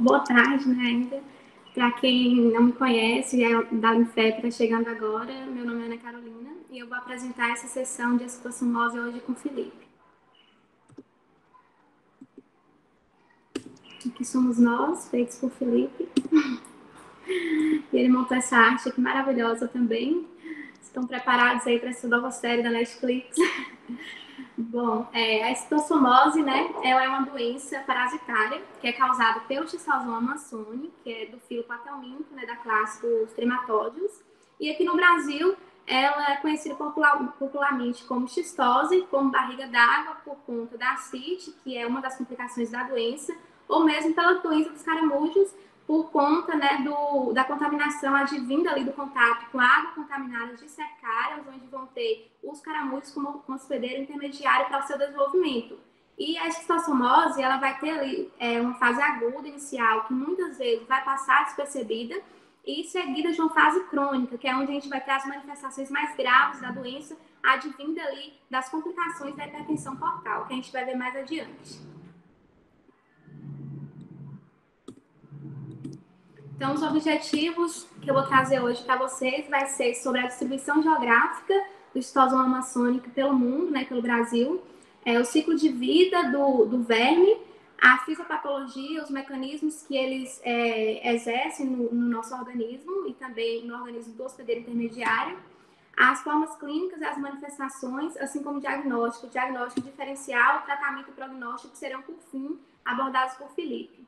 Boa tarde, né, ainda. Para quem não me conhece, é da Linfep, está chegando agora. Meu nome é Ana Carolina e eu vou apresentar essa sessão de esquistossomose hoje com o Felipe. Aqui somos nós, feitos por Felipe. E ele montou essa arte aqui maravilhosa também. Estão preparados aí para essa nova série da Netflix? Bom, a esquistossomose, né, ela é uma doença parasitária que é causada pelo Schistosoma mansoni, que é do filo Platelminto, né, da classe dos trematódeos. E aqui no Brasil, ela é conhecida popularmente como xistose, como barriga d'água, por conta da ascite, que é uma das complicações da doença, ou mesmo pela doença dos caramujos, por conta, né, da contaminação advinda ali do contato com água contaminada de cercárias, onde vão ter os caramujos como hospedeiro intermediário para o seu desenvolvimento. E a esquistossomose, ela vai ter ali uma fase aguda inicial, que muitas vezes vai passar despercebida, e seguida de uma fase crônica, que é onde a gente vai ter as manifestações mais graves da doença, advinda ali das complicações da hipertensão portal, que a gente vai ver mais adiante. Então, os objetivos que eu vou trazer hoje para vocês vai ser sobre a distribuição geográfica do Schistosoma maçônico pelo mundo, né, pelo Brasil, o ciclo de vida do verme, a fisiopatologia, os mecanismos que eles exercem no nosso organismo e também no organismo do hospedeiro intermediário, as formas clínicas e as manifestações, assim como o diagnóstico diferencial, tratamento e prognóstico, que serão, por fim, abordados por Felipe.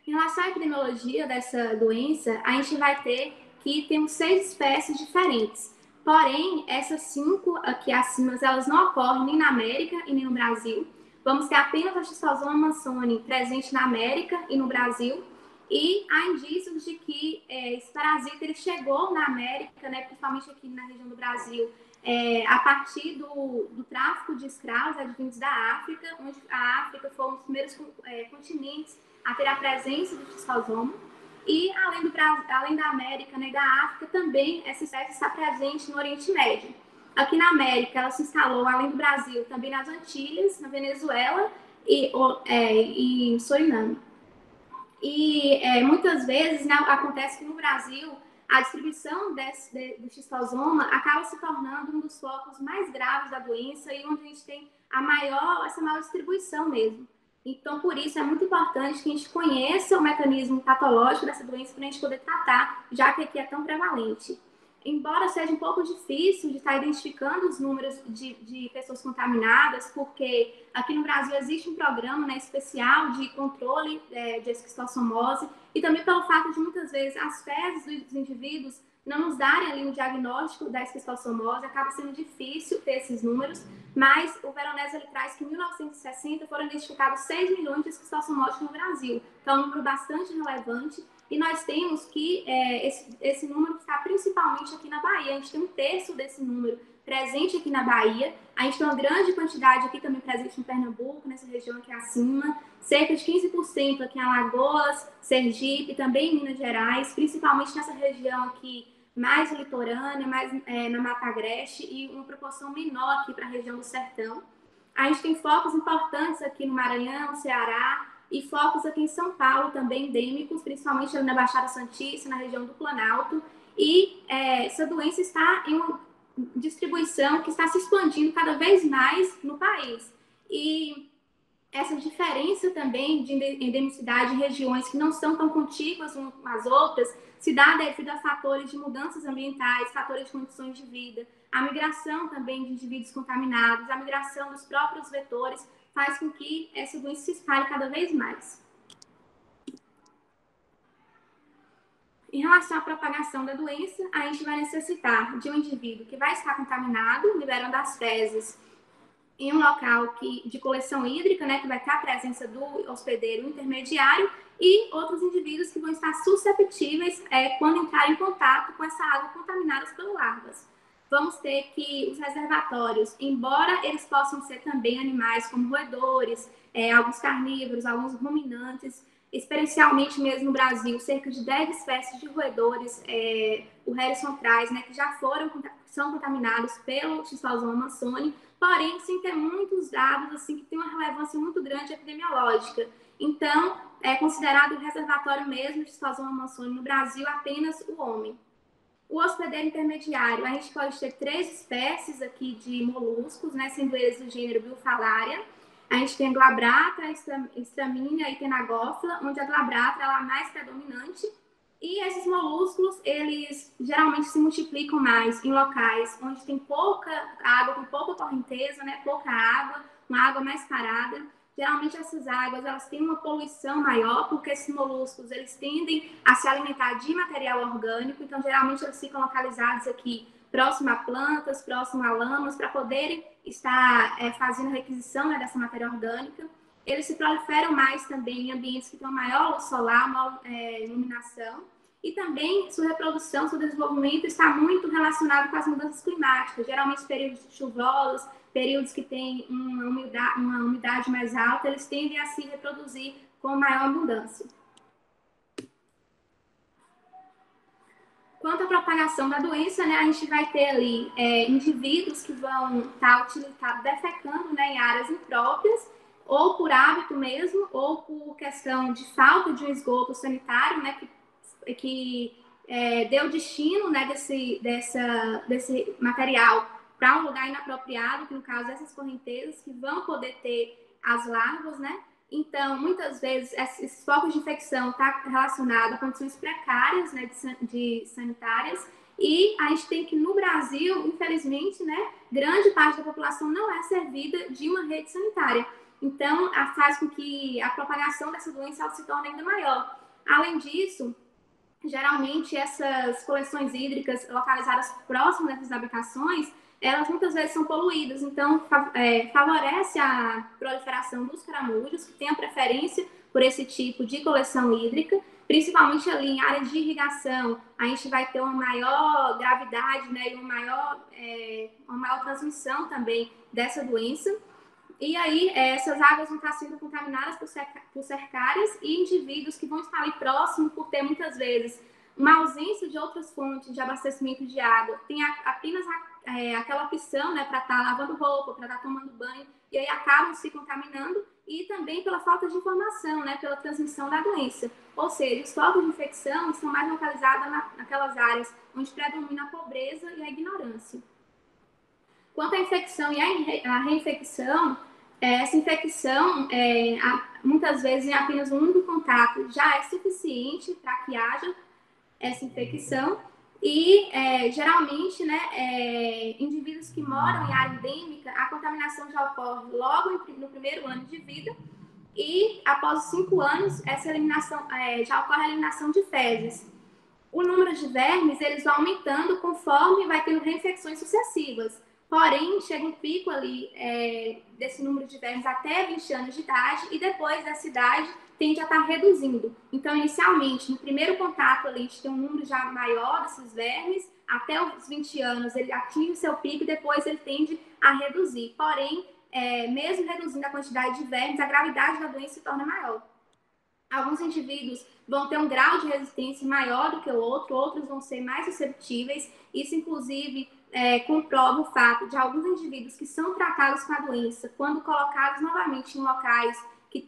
Em relação à epidemiologia dessa doença, a gente vai ter que temos 6 espécies diferentes. Porém, essas 5 aqui acima, elas não ocorrem nem na América e nem no Brasil. Vamos ter apenas a Schistosoma mansoni presente na América e no Brasil. E há indícios de que esse parasita ele chegou na América, né, principalmente aqui na região do Brasil, a partir do tráfico de escravos advindos da África, onde a África foi um dos primeiros continentes a ter a presença do schistosoma. E além da América, né, da África, também essa espécie está presente no Oriente Médio. Aqui na América, ela se instalou, além do Brasil, também nas Antilhas, na Venezuela e em Suriname. E muitas vezes, né, acontece que no Brasil a distribuição do schistosoma acaba se tornando um dos focos mais graves da doença e onde a gente tem essa maior distribuição mesmo. Então, por isso, é muito importante que a gente conheça o mecanismo patológico dessa doença para a gente poder tratar, já que aqui é tão prevalente. Embora seja um pouco difícil de estar identificando os números de pessoas contaminadas, porque aqui no Brasil existe um programa, né, especial de controle de esquistossomose, e também pelo fato de muitas vezes as fezes dos indivíduos não nos darem ali um diagnóstico da esquistossomose, acaba sendo difícil ter esses números, mas o Veronese ele traz que em 1960 foram identificados 6 milhões de esquistossomoses no Brasil, então é um número bastante relevante, e nós temos que esse número está principalmente aqui na Bahia, a gente tem 1/3 desse número presente aqui na Bahia, a gente tem uma grande quantidade aqui também presente em Pernambuco, nessa região aqui acima, cerca de 15% aqui em Alagoas, Sergipe, também em Minas Gerais, principalmente nessa região aqui mais litorânea, mais na Mata Agreste e uma proporção menor aqui para a região do Sertão. A gente tem focos importantes aqui no Maranhão, Ceará e focos aqui em São Paulo também endêmicos, principalmente ali na Baixada Santista, na região do Planalto. E essa doença está em uma distribuição que está se expandindo cada vez mais no país. E essa diferença também de endemicidade em regiões que não são tão contíguas umas com as outras se dá devido a fatores de mudanças ambientais, fatores de condições de vida, a migração também de indivíduos contaminados, a migração dos próprios vetores faz com que essa doença se espalhe cada vez mais. Em relação à propagação da doença, a gente vai necessitar de um indivíduo que vai estar contaminado, liberando as fezes em um local de coleção hídrica, né, que vai ter a presença do hospedeiro intermediário e outros indivíduos que vão estar susceptíveis quando entrarem em contato com essa água contaminada por larvas. Vamos ter que os reservatórios, embora eles possam ser também animais como roedores, alguns carnívoros, alguns ruminantes, experiencialmente mesmo no Brasil, cerca de 10 espécies de roedores, o Harrison traz, né, que já são contaminados pelo Schistosoma mansoni, porém sem ter muitos dados assim, que tem uma relevância muito grande epidemiológica. Então, é considerado reservatório mesmo de Schistosoma mansoni no Brasil apenas o homem. O hospedeiro intermediário, a gente pode ter 3 espécies aqui de moluscos, né, sendo eles do gênero Biofalaria. A gente tem a glabrata, a estramínia e tenagófila, onde a glabrata ela é a mais predominante. E esses moluscos, eles geralmente se multiplicam mais em locais onde tem pouca água, com pouca correnteza, né, pouca água, uma água mais parada. Geralmente essas águas elas têm uma poluição maior, porque esses moluscos eles tendem a se alimentar de material orgânico, então geralmente eles ficam localizados aqui próximo a plantas, próximo a lamas, para poderem estar fazendo a requisição, né, dessa matéria orgânica. Eles se proliferam mais também em ambientes que têm maior luz solar, maior iluminação. E também sua reprodução, seu desenvolvimento está muito relacionado com as mudanças climáticas, geralmente períodos chuvosos, períodos que têm uma umidade mais alta, eles tendem a se reproduzir com maior abundância. Quanto à propagação da doença, né, a gente vai ter ali indivíduos que vão estar defecando, né, em áreas impróprias, ou por hábito mesmo, ou por questão de falta de um esgoto sanitário, né, que deu destino, né, desse material para um lugar inapropriado, que no caso essas correntezas que vão poder ter as larvas, né? Então, muitas vezes, esses focos de infecção estão relacionados a condições precárias, né, de sanitárias, e a gente tem que, no Brasil, infelizmente, né, grande parte da população não é servida de uma rede sanitária. Então, faz com que a propagação dessa doença se torne ainda maior. Além disso, geralmente essas coleções hídricas localizadas próximas dessas habitações, elas muitas vezes são poluídas, então favorece a proliferação dos caramujos, que têm a preferência por esse tipo de coleção hídrica, principalmente ali em áreas de irrigação, a gente vai ter uma maior gravidade, né, e uma maior transmissão também dessa doença. E aí, essas águas vão estar sendo contaminadas por cercárias e indivíduos que vão estar ali próximos por ter, muitas vezes, uma ausência de outras fontes de abastecimento de água. Tem apenas aquela opção, né, para estar lavando roupa, para estar tomando banho, e aí acabam se contaminando, e também pela falta de informação, né, pela transmissão da doença. Ou seja, os focos de infecção estão mais localizados naquelas áreas onde predomina a pobreza e a ignorância. Quanto à infecção e à reinfecção, essa infecção, muitas vezes, em apenas um único contato, já é suficiente para que haja essa infecção. E, geralmente, né, indivíduos que moram em área endêmica, a contaminação já ocorre logo no primeiro ano de vida. E, após 5 anos, essa eliminação, já ocorre a eliminação de fezes. O número de vermes, eles vão aumentando conforme vai tendo reinfecções sucessivas. Porém, chega um pico ali desse número de vermes até 20 anos de idade e depois dessa idade tende a estar reduzindo. Então, inicialmente, no primeiro contato ali, a gente tem um número já maior desses vermes, até os 20 anos ele atinge o seu pico e depois ele tende a reduzir. Porém, mesmo reduzindo a quantidade de vermes, a gravidade da doença se torna maior. Alguns indivíduos vão ter um grau de resistência maior do que o outro, outros vão ser mais susceptíveis. Isso, inclusive, comprova o fato de alguns indivíduos que são tratados com a doença, quando colocados novamente em locais que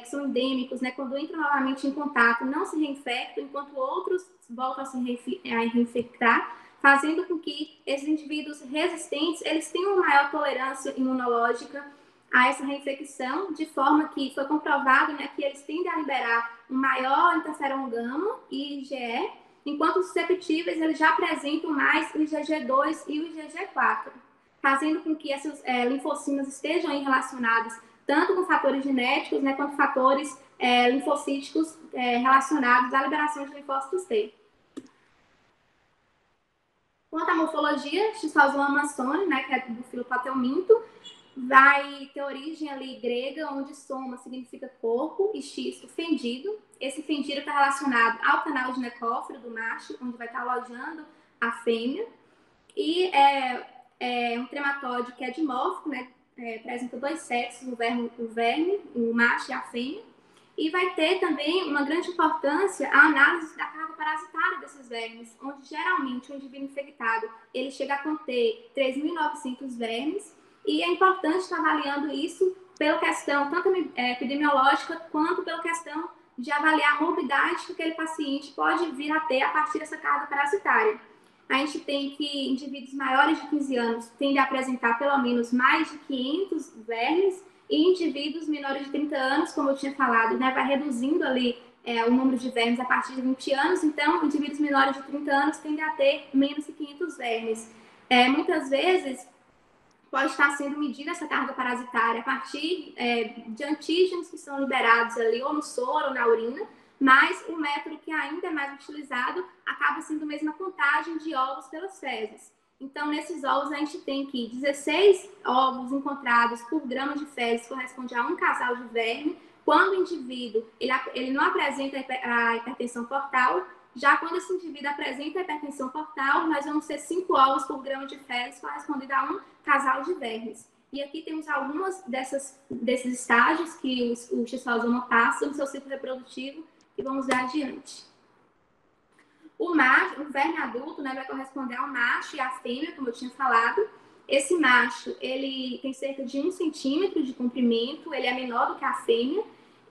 são endêmicos, né, quando entram novamente em contato, não se reinfectam, enquanto outros voltam a se reinfectar, fazendo com que esses indivíduos resistentes eles tenham uma maior tolerância imunológica a essa reinfecção, de forma que foi comprovado, né, que eles tendem a liberar um maior interferon gama e IgE, enquanto os susceptíveis eles já apresentam mais o IgG2 e o IgG4, fazendo com que essas linfocinas estejam relacionadas tanto com fatores genéticos, né, quanto fatores linfocíticos relacionados à liberação de linfócitos T. Quanto à morfologia, Schistosoma mansoni, né, que é do filo Plateuminto, vai ter origem ali grega, onde soma significa corpo e xisto, fendido. Esse fendido está relacionado ao canal ginecófilo do macho, onde vai estar alojando a fêmea. E é um trematóide que é dimórfico, né? Apresenta 2 sexos, o verme, o macho e a fêmea. E vai ter também uma grande importância a análise da carga parasitária desses vermes, onde geralmente o indivíduo infectado ele chega a conter 3.900 vermes. E é importante estar avaliando isso pela questão tanto epidemiológica quanto pela questão de avaliar a morbidade que aquele paciente pode vir a ter a partir dessa carga parasitária. A gente tem que indivíduos maiores de 15 anos tendem a apresentar pelo menos mais de 500 vermes, e indivíduos menores de 30 anos, como eu tinha falado, né, vai reduzindo ali o número de vermes a partir de 20 anos, então indivíduos menores de 30 anos tendem a ter menos de 500 vermes. Muitas vezes pode estar sendo medida essa carga parasitária a partir de antígenos que são liberados ali ou no soro ou na urina, mas o método que ainda é mais utilizado acaba sendo mesmo a contagem de ovos pelas fezes. Então, nesses ovos, a gente tem que 16 ovos encontrados por grama de fezes corresponde a um casal de verme, quando o indivíduo ele não apresenta a hipertensão portal. Já quando esse indivíduo apresenta a hipertensão portal, nós vamos ter 5 ovos por grama de fezes correspondendo a um casal de vermes. E aqui temos algumas desses estágios que o xistosoma passa no seu ciclo reprodutivo, que vamos ver adiante. O verme adulto, né, vai corresponder ao macho e à fêmea, como eu tinha falado. Esse macho, ele tem cerca de 1 centímetro de comprimento, ele é menor do que a fêmea,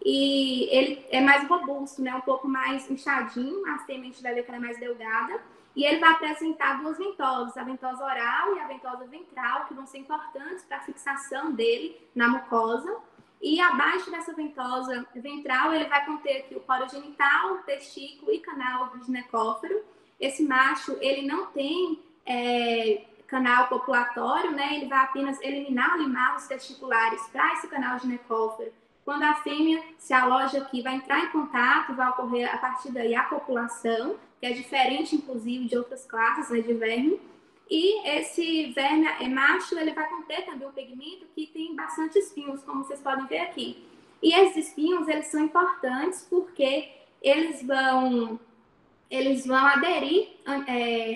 e ele é mais robusto, né, um pouco mais inchadinho. A fêmea a gente vai ver que ela é mais delgada. E ele vai apresentar 2 ventosas, a ventosa oral e a ventosa ventral, que vão ser importantes para a fixação dele na mucosa. E abaixo dessa ventosa ventral, ele vai conter aqui o poro genital, testículo e canal ginecófero. Esse macho, ele não tem canal copulatório, né? Ele vai apenas eliminar limados testiculares para esse canal ginecófero. Quando a fêmea se aloja aqui, vai entrar em contato, vai ocorrer a partir daí a copulação, que é diferente, inclusive, de outras classes, né, de verme. E esse verme macho, ele vai conter também um pigmento que tem bastante espinhos, como vocês podem ver aqui. E esses espinhos, eles são importantes porque eles vão aderir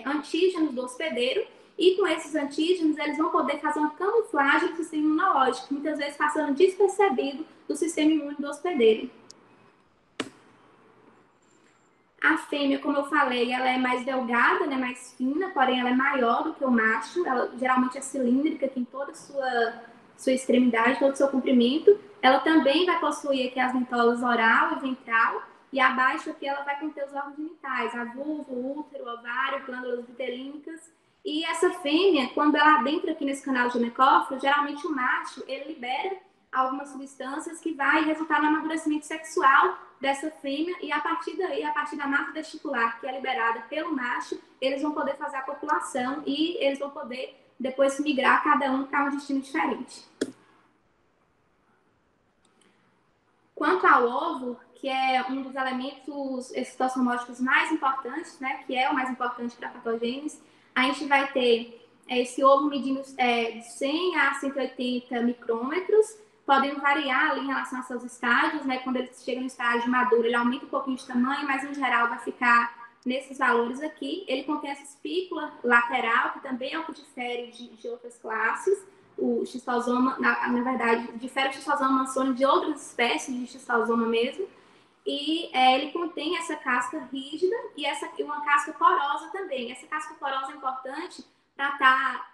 antígenos do hospedeiro, e com esses antígenos, eles vão poder fazer uma camuflagem do sistema imunológico, muitas vezes passando despercebido do sistema imune do hospedeiro. A fêmea, como eu falei, ela é mais delgada, né, mais fina, porém ela é maior do que o macho. Ela geralmente é cilíndrica, tem toda a sua extremidade, todo o seu comprimento. Ela também vai possuir aqui as ventosas oral e ventral, e abaixo aqui ela vai conter os órgãos genitais, a vulva, o útero, o ovário, glândulas vitelínicas. E essa fêmea, quando ela adentra aqui nesse canal ginecófilo, geralmente o macho, ele libera algumas substâncias que vai resultar no amadurecimento sexual dessa fêmea, e a partir daí, a partir da massa testicular que é liberada pelo macho, eles vão poder fazer a copulação e eles vão poder depois migrar cada um para um destino diferente. Quanto ao ovo, que é um dos elementos excitossomóticos mais importantes, né, que é o mais importante para a patogênese, a gente vai ter esse ovo medindo de 100 a 180 micrômetros, podendo variar ali em relação aos seus estágios, né? Quando ele chega no estágio maduro, ele aumenta um pouquinho de tamanho, mas em geral vai ficar nesses valores aqui. Ele contém essa espícula lateral, que também é o que difere de outras classes. O xistosoma, na verdade, difere o xistosoma mansoni de outras espécies de xistosoma mesmo. E ele contém essa casca rígida e uma casca porosa também. Essa casca porosa é importante para estar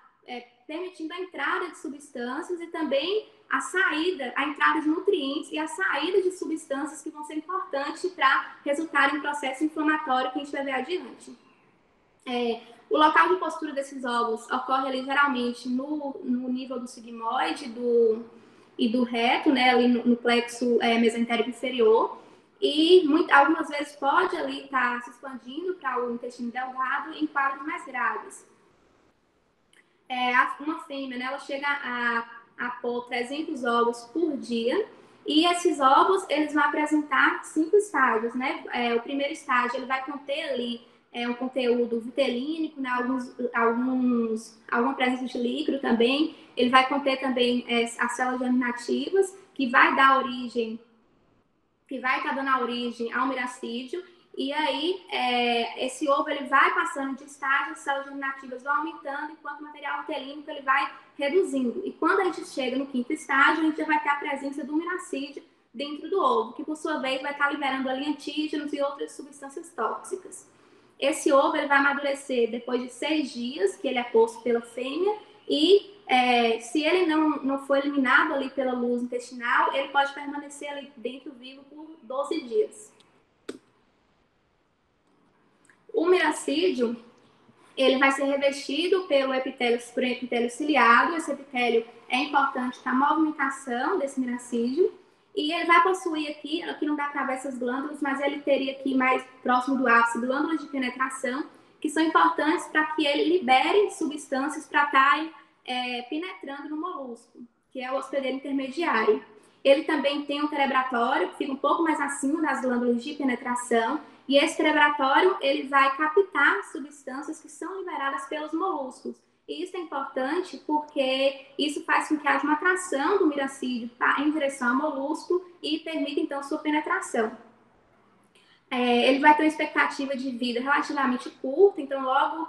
permitindo a entrada de substâncias e também a entrada de nutrientes e a saída de substâncias que vão ser importantes para resultar em um processo inflamatório que a gente vai ver adiante. O local de postura desses ovos ocorre ali geralmente no nível do sigmoide e do reto, né, ali no plexo mesentérico inferior. E algumas vezes pode ali estar se expandindo para o intestino delgado em quadros mais graves. Uma fêmea, né, ela chega a pôr 300 ovos por dia, e esses ovos eles vão apresentar 5 estágios, né? O primeiro estágio ele vai conter ali um conteúdo vitelínico, né? Alguma presença de líquido também. Ele vai conter também as células germinativas, que vai estar dando a origem ao miracídio. E aí, esse ovo ele vai passando de estágio, as células germinativas vão aumentando, enquanto o material vitelínico ele vai reduzindo. E quando a gente chega no 5º estágio, a gente já vai ter a presença do miracídio dentro do ovo, que por sua vez vai estar liberando ali antígenos e outras substâncias tóxicas. Esse ovo ele vai amadurecer depois de 6 dias, que ele é posto pela fêmea, e se ele não for eliminado ali pela luz intestinal, ele pode permanecer ali dentro vivo por 12 dias. O miracídio, ele vai ser revestido por epitélio ciliado. Esse epitélio é importante para a movimentação desse miracídio. E ele vai possuir aqui não dá para ver essas glândulas, mas ele teria aqui mais próximo do ápice glândulas de penetração, que são importantes para que ele libere substâncias para estarem penetrando no molusco, que é o hospedeiro intermediário. Ele também tem um terebratório, que fica um pouco mais acima das glândulas de penetração, e esse terebratório ele vai captar substâncias que são liberadas pelos moluscos. E isso é importante porque isso faz com que haja uma atração do miracídio em direção ao molusco e permita, então, sua penetração. Ele vai ter uma expectativa de vida relativamente curta, então, logo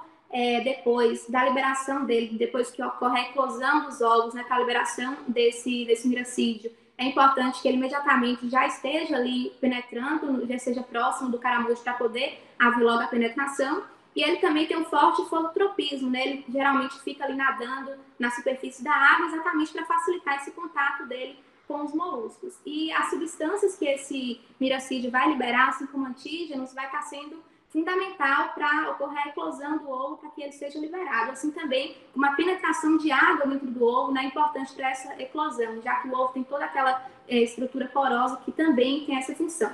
depois da liberação dele, depois que ocorre a eclosão dos ovos, né, com a liberação desse miracídio, é importante que ele imediatamente já esteja ali penetrando, já seja próximo do caramujo para poder haver logo a penetração. E ele também tem um forte folotropismo, né? Ele geralmente fica ali nadando na superfície da água exatamente para facilitar esse contato dele com os moluscos. E as substâncias que esse miracídio vai liberar, assim como antígenos, vai estar sendo fundamental para ocorrer a eclosão do ovo, para que ele seja liberado. Assim também, uma penetração de água dentro do ovo, né, é importante para essa eclosão, já que o ovo tem toda aquela estrutura porosa que também tem essa função.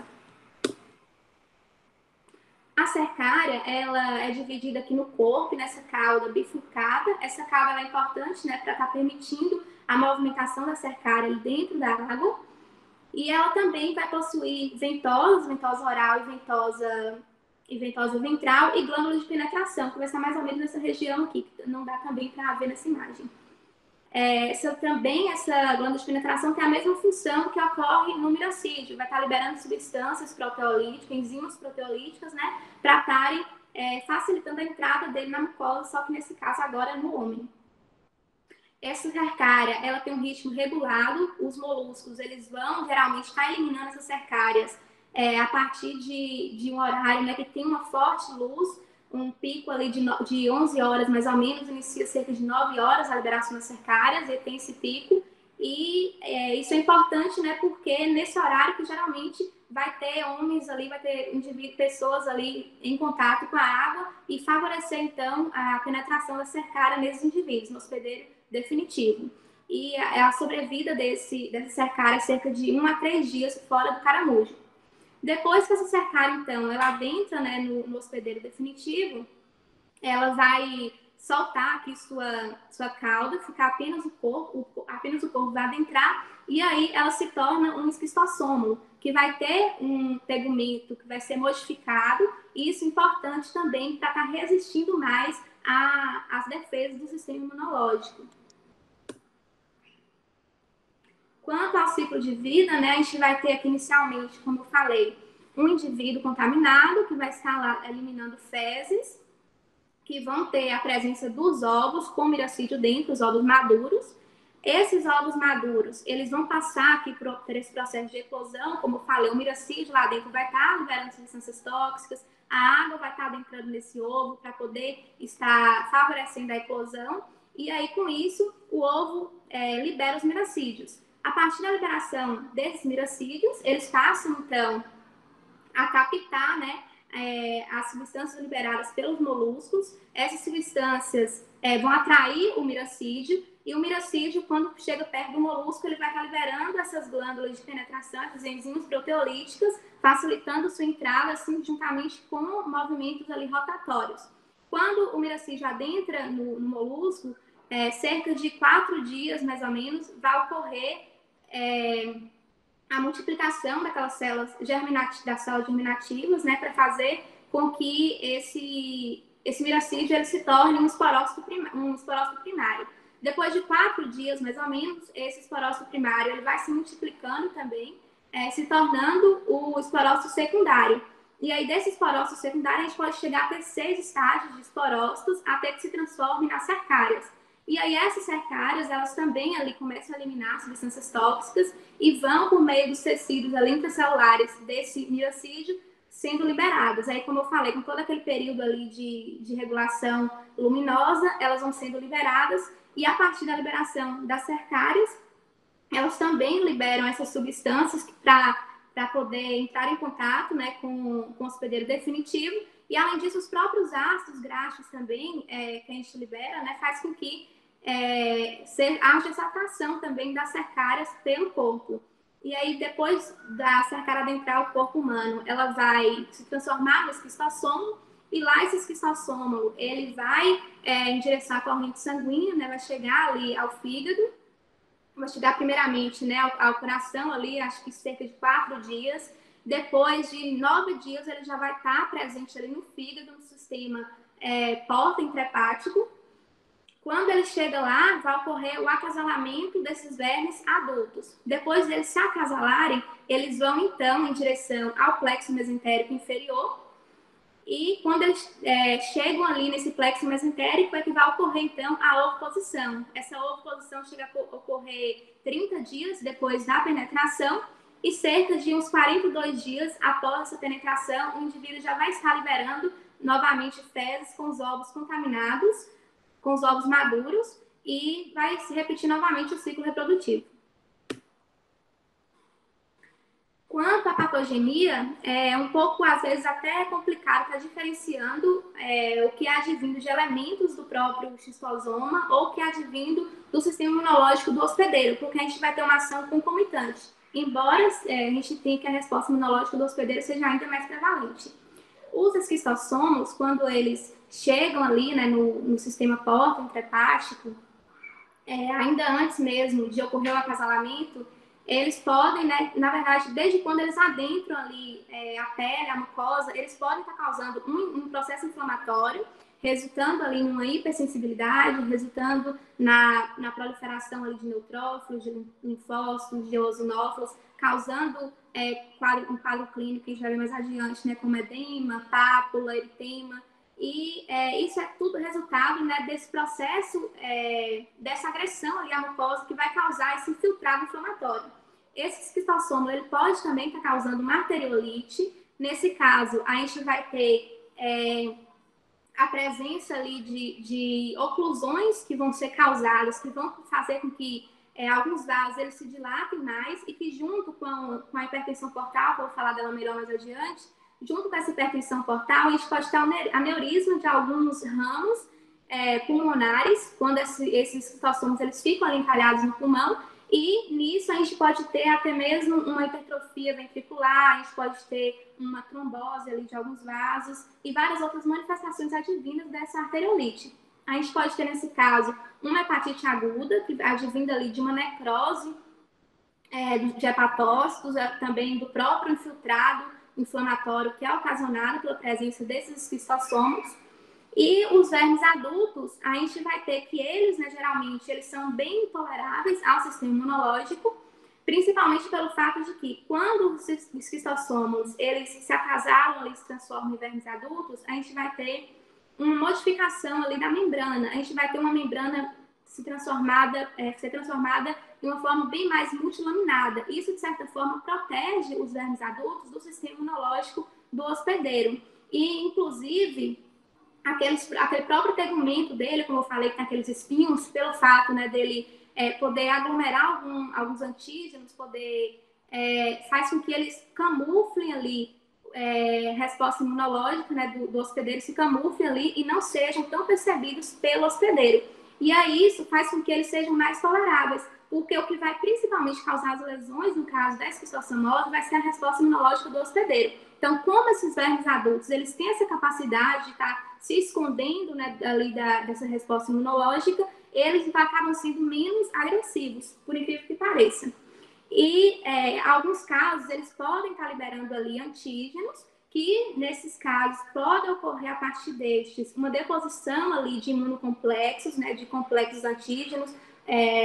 A cercária, ela é dividida aqui no corpo, nessa cauda bifurcada. Essa cauda é importante, né, para estar permitindo a movimentação da cercária dentro da água. E ela também vai possuir ventosa oral e ventosa ventral e glândulas de penetração, que vai estar mais ou menos nessa região aqui, que não dá também para ver nessa imagem. Essa glândula de penetração tem a mesma função que ocorre no miracídio, vai estar liberando substâncias proteolíticas, enzimas proteolíticas, né, para estarem facilitando a entrada dele na mucosa, só que nesse caso agora no homem. Essa cercária, ela tem um ritmo regulado, os moluscos, eles vão geralmente estar eliminando essas cercárias a partir de um horário, né, que tem uma forte luz, um pico ali de 11 horas mais ou menos, inicia cerca de 9 horas a liberação das cercárias, e tem esse pico, e isso é importante, né, porque nesse horário que geralmente vai ter homens ali, vai ter pessoas ali em contato com a água e favorecer então a penetração da cercária nesses indivíduos, no hospedeiro definitivo. E a sobrevida dessa cercária é cerca de 1 a 3 dias fora do caramujo. Depois que essa cercária, então, ela adentra, né, no hospedeiro definitivo, ela vai soltar aqui sua cauda, ficar apenas o corpo vai adentrar, e aí ela se torna um esquistossômulo, que vai ter um tegumento que vai ser modificado, e isso é importante também para estar resistindo mais às defesas do sistema imunológico. Quanto ao ciclo de vida, né, a gente vai ter aqui inicialmente, como eu falei, um indivíduo contaminado que vai estar lá eliminando fezes, que vão ter a presença dos ovos com miracídio dentro, os ovos maduros. Esses ovos maduros, eles vão passar aqui por esse processo de eclosão, como eu falei, o miracídio lá dentro vai estar liberando substâncias tóxicas, a água vai estar adentrando nesse ovo para poder estar favorecendo a eclosão, e aí com isso o ovo libera os miracídios. A partir da liberação desses miracídios, eles passam então a captar, né, as substâncias liberadas pelos moluscos. Essas substâncias vão atrair o miracídio, e o miracídio, quando chega perto do molusco, ele vai estar liberando essas glândulas de penetração, essas enzimas proteolíticas, facilitando sua entrada, assim, juntamente com movimentos ali rotatórios. Quando o miracídio adentra no molusco, cerca de 4 dias, mais ou menos, vai ocorrer a multiplicação daquelas células germinativas, né, para fazer com que esse miracídio ele se torne um esporócito primário. Depois de 4 dias, mais ou menos, esse esporócito primário ele vai se multiplicando também, se tornando o esporócito secundário. E aí, desse esporócito secundário, a gente pode chegar a ter 6 estágios de esporócitos até que se transformem nas cercárias. E aí, essas cercárias, elas também ali começam a eliminar substâncias tóxicas e vão, por meio dos tecidos ali intracelulares desse miracídio, sendo liberadas. Aí, como eu falei, com todo aquele período ali de regulação luminosa, elas vão sendo liberadas E a partir da liberação das cercárias, elas também liberam essas substâncias para poder entrar em contato, né, com o hospedeiro definitivo. E, além disso, os próprios ácidos graxos também, que a gente libera, né, faz com que haja essa atração também das cercárias pelo corpo. E aí, depois da cercária adentrar o corpo humano, ela vai se transformar no esquistossômalo, e lá esse esquistossômalo, ele vai em direção à corrente sanguínea, né, vai chegar ali ao fígado, vai chegar primeiramente, né, ao coração ali, acho que cerca de 4 dias. Depois de 9 dias, ele já vai estar presente ali no fígado, no sistema porta-intrahepático. Quando ele chega lá, vai ocorrer o acasalamento desses vermes adultos. Depois deles se acasalarem, eles vão então em direção ao plexo mesentérico inferior. E quando eles chegam ali nesse plexo mesentérico, é que vai ocorrer então a oviposição. Essa oviposição chega a ocorrer 30 dias depois da penetração, e cerca de uns 42 dias após essa penetração, o indivíduo já vai estar liberando novamente fezes com os ovos contaminados, com os ovos maduros, e vai se repetir novamente o ciclo reprodutivo. Quanto à patogenia, é um pouco, às vezes, até complicado estar diferenciando o que é advindo de elementos do próprio xistosoma ou o que é advindo do sistema imunológico do hospedeiro, porque a gente vai ter uma ação concomitante, embora a gente tenha que a resposta imunológica do hospedeiro seja ainda mais prevalente. Os esquistossomos, quando eles chegam ali, né, no sistema porta-intrahepático, ainda antes mesmo de ocorrer o acasalamento, eles podem, né, na verdade, desde quando eles adentram ali a pele, a mucosa, eles podem estar causando um processo inflamatório, resultando ali numa hipersensibilidade, resultando na proliferação ali de neutrófilos, de linfócitos, de eosinófilos, causando um quadro clínico que a gente vai ver mais adiante, né, como edema, pápula, eritema. E isso é tudo resultado, né, desse processo, dessa agressão ali à mucosa que vai causar esse infiltrado inflamatório. Esse esquistossoma, ele pode também estar causando uma arteriolite. Nesse caso, a gente vai ter a presença ali de oclusões que vão ser causadas, que vão fazer com que alguns vasos eles se dilatem mais, e que junto com a hipertensão portal, vou falar dela melhor mais adiante, junto com essa hipertensão portal, a gente pode ter aneurisma de alguns ramos pulmonares, quando esses esquistossomos eles ficam ali encalhados no pulmão, e nisso a gente pode ter até mesmo uma hipertrofia ventricular, a gente pode ter uma trombose ali de alguns vasos e várias outras manifestações advindas dessa arteriolite. A gente pode ter, nesse caso, uma hepatite aguda, que advinda ali de uma necrose de hepatócitos, também do próprio infiltrado inflamatório que é ocasionado pela presença desses esquistossomos. E os vermes adultos, a gente vai ter que eles, né, geralmente, eles são bem intoleráveis ao sistema imunológico, principalmente pelo fato de que, quando os esquistossomos, eles se acasalam, eles se transformam em vermes adultos, a gente vai ter uma modificação ali da membrana. A gente vai ter uma membrana ser transformada de uma forma bem mais multilaminada. Isso, de certa forma, protege os vermes adultos do sistema imunológico do hospedeiro. E, inclusive, aquele próprio tegumento dele, como eu falei, que tem aqueles espinhos, pelo fato, né, dele poder aglomerar alguns antígenos, faz com que eles camuflem ali resposta imunológica, né, do hospedeiro, se camuflem ali e não sejam tão percebidos pelo hospedeiro. E aí isso faz com que eles sejam mais toleráveis, porque o que vai principalmente causar as lesões, no caso da esquistossomose, vai ser a resposta imunológica do hospedeiro. Então, como esses vermes adultos, eles têm essa capacidade de estar se escondendo, né, ali dessa resposta imunológica, eles acabam sendo menos agressivos, por incrível que pareça. E, em alguns casos, eles podem estar liberando ali antígenos, que, nesses casos, pode ocorrer a partir destes uma deposição ali de imunocomplexos, né, de complexos antígenos,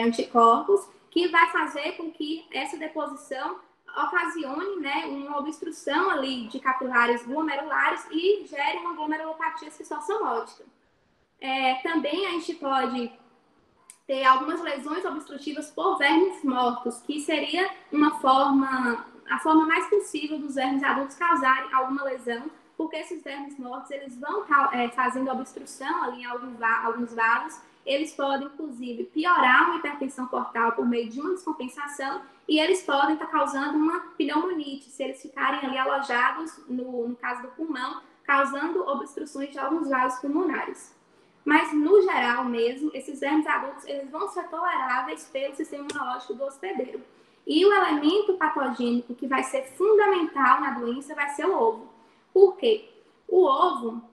anticorpos, que vai fazer com que essa deposição ocasione, né, uma obstrução ali de capilares glomerulares e gere uma glomerulopatia esquistossomótica. Também a gente pode ter algumas lesões obstrutivas por vermes mortos, que seria a forma mais possível dos vermes adultos causarem alguma lesão, porque esses vermes mortos eles vão fazendo obstrução ali em alguns vasos, eles podem, inclusive, piorar uma hipertensão portal por meio de uma descompensação e eles podem estar causando uma pneumonite, se eles ficarem ali alojados, no caso do pulmão, causando obstruções de alguns vasos pulmonares. Mas, no geral mesmo, esses vermes adultos eles vão ser toleráveis pelo sistema imunológico do hospedeiro. E o elemento patogênico que vai ser fundamental na doença vai ser o ovo. Por quê? O ovo,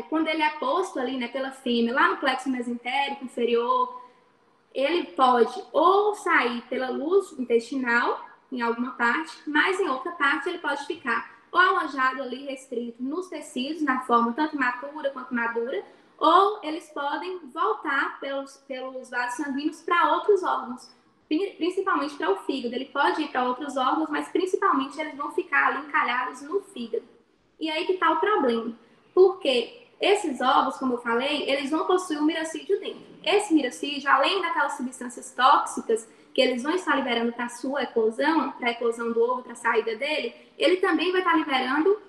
quando ele é posto ali, né, pela fêmea, lá no plexo mesentérico inferior, ele pode ou sair pela luz intestinal, em alguma parte, mas em outra parte ele pode ficar ou alojado ali, restrito nos tecidos, na forma tanto imatura quanto madura, ou eles podem voltar pelos vasos sanguíneos para outros órgãos, principalmente para o fígado. Ele pode ir para outros órgãos, mas principalmente eles vão ficar ali encalhados no fígado. E aí que está o problema. Porque esses ovos, como eu falei, eles vão possuir um mirocídio dentro. Esse mirocídio, além daquelas substâncias tóxicas que eles vão estar liberando para a sua eclosão, para a eclosão do ovo, para a saída dele, ele também vai estar liberando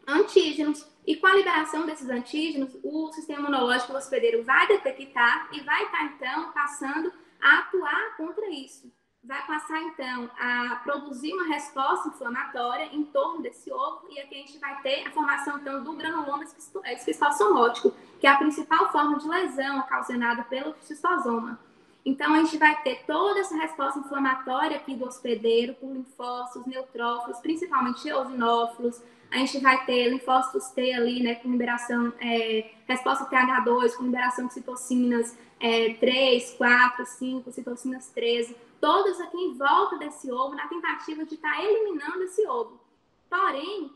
antígenos. E com a liberação desses antígenos, o sistema imunológico do hospedeiro vai detectar e vai estar, então, passando a atuar contra isso. Vai passar, então, a produzir uma resposta inflamatória em torno desse ovo, e aqui a gente vai ter a formação, então, do granuloma esquistossomótico, que é a principal forma de lesão ocasionada pelo esquistosoma. Então, a gente vai ter toda essa resposta inflamatória aqui do hospedeiro, por linfócitos, neutrófilos, principalmente eosinófilos. A gente vai ter linfócitos T ali, né, com liberação, resposta TH2, com liberação de citocinas 3, 4, 5, citocinas 13, todas aqui em volta desse ovo, na tentativa de estar eliminando esse ovo. Porém,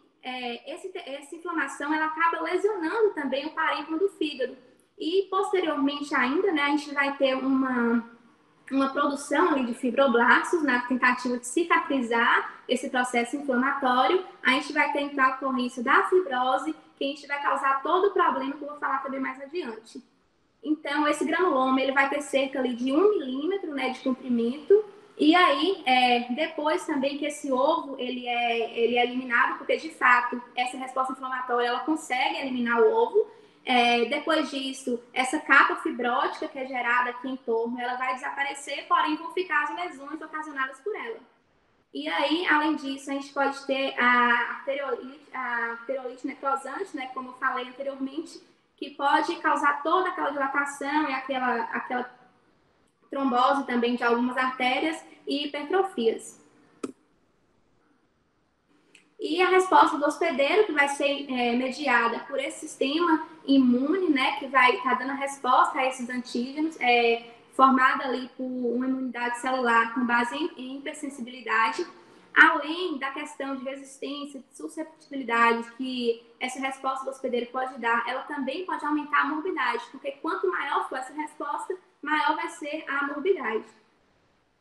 essa inflamação, ela acaba lesionando também o parênquima do fígado. E, posteriormente ainda, né, a gente vai ter uma produção ali de fibroblastos na tentativa de cicatrizar esse processo inflamatório. A gente vai ter, então, a ocorrência da fibrose, que a gente vai causar todo o problema que eu vou falar também mais adiante. Então, esse granuloma, ele vai ter cerca ali de 1 milímetro, né, de comprimento. E aí, depois também que esse ovo, ele é eliminado, porque, de fato, essa resposta inflamatória, ela consegue eliminar o ovo. Depois disso, essa capa fibrótica que é gerada aqui em torno, ela vai desaparecer, porém vão ficar as lesões ocasionadas por ela. E aí, além disso, a gente pode ter a arteriolite necrosante, né, como eu falei anteriormente, que pode causar toda aquela dilatação e aquela trombose também de algumas artérias e hipertrofias. E a resposta do hospedeiro, que vai ser mediada por esse sistema imune, né, que vai estar dando a resposta a esses antígenos, formada ali por uma imunidade celular com base em hipersensibilidade, além da questão de resistência, de susceptibilidade que essa resposta do hospedeiro pode dar, ela também pode aumentar a morbidade, porque quanto maior for essa resposta, maior vai ser a morbidade.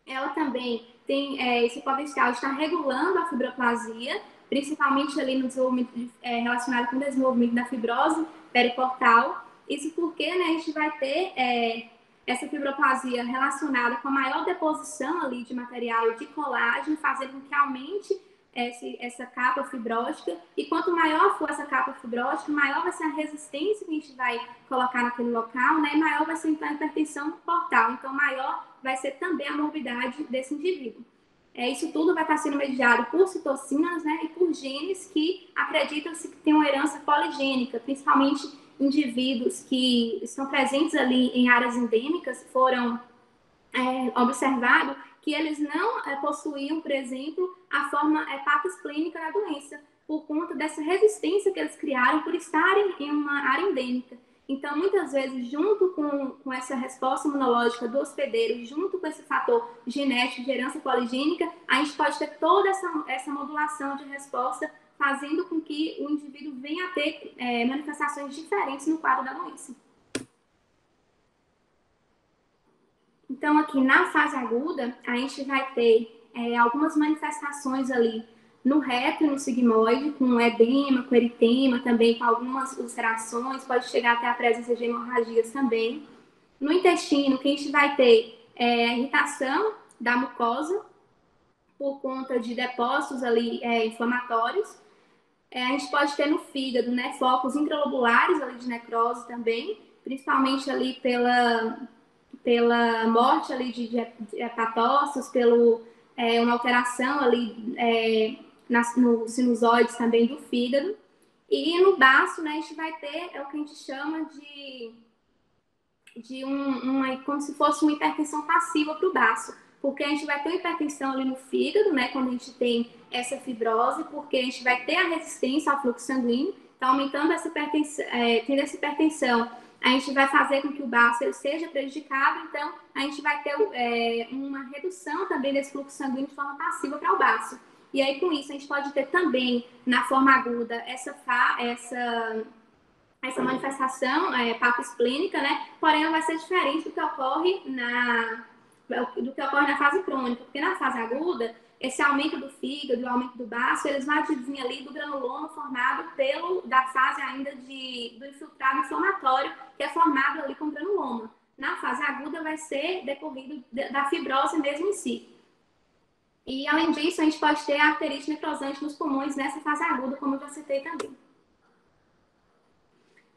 Ela também tem esse potencial de estar regulando a fibroplasia, principalmente ali no desenvolvimento relacionado com o desenvolvimento da fibrose periportal. Isso porque, né, a gente vai ter essa fibroplasia relacionada com a maior deposição ali de material de colágeno, fazendo com que aumente essa capa fibrótica. E quanto maior for essa capa fibrótica, maior vai ser a resistência que a gente vai colocar naquele local, né? E maior vai ser, então, a hipertensão portal. Então, maior vai ser também a morbidade desse indivíduo. Isso tudo vai estar sendo mediado por citocinas, né, e por genes que acreditam-se que tem uma herança poligênica, principalmente indivíduos que estão presentes ali em áreas endêmicas, foram observados que eles não possuíam, por exemplo, a forma hepatosplênica da doença, por conta dessa resistência que eles criaram por estarem em uma área endêmica. Então, muitas vezes, junto com essa resposta imunológica do hospedeiro, junto com esse fator genético de herança poligênica, a gente pode ter toda essa modulação de resposta, fazendo com que o indivíduo venha a ter manifestações diferentes no quadro da doença. Então, aqui na fase aguda, a gente vai ter algumas manifestações ali no reto e no sigmoide, com edema, com eritema, também com algumas ulcerações, pode chegar até a presença de hemorragias também. No intestino, que a gente vai ter irritação da mucosa, por conta de depósitos ali inflamatórios. A gente pode ter no fígado, né, focos intralobulares ali de necrose também, principalmente ali pela morte ali de hepatócitos, uma alteração ali nos sinusoides também do fígado. E no baço, né, a gente vai ter o que a gente chama como se fosse uma hipertensão passiva para o baço, porque a gente vai ter uma hipertensão ali no fígado, né, quando a gente tem essa fibrose, porque a gente vai ter a resistência ao fluxo sanguíneo, então aumentando essa hipertensão, tendo essa hipertensão, a gente vai fazer com que o baço ele seja prejudicado, então a gente vai ter uma redução também desse fluxo sanguíneo de forma passiva para o baço. E aí, com isso, a gente pode ter também, na forma aguda, essa manifestação papisplênica, né? Porém, ela vai ser diferente do que ocorre na fase crônica, porque na fase aguda, esse aumento do fígado, o aumento do baço, eles vão advir ali do granuloma formado da fase ainda do infiltrado inflamatório, que é formado ali com granuloma. Na fase aguda vai ser decorrido da fibrose mesmo em si. E, além disso, a gente pode ter a arterite necrosante nos pulmões nessa fase aguda, como eu já citei também.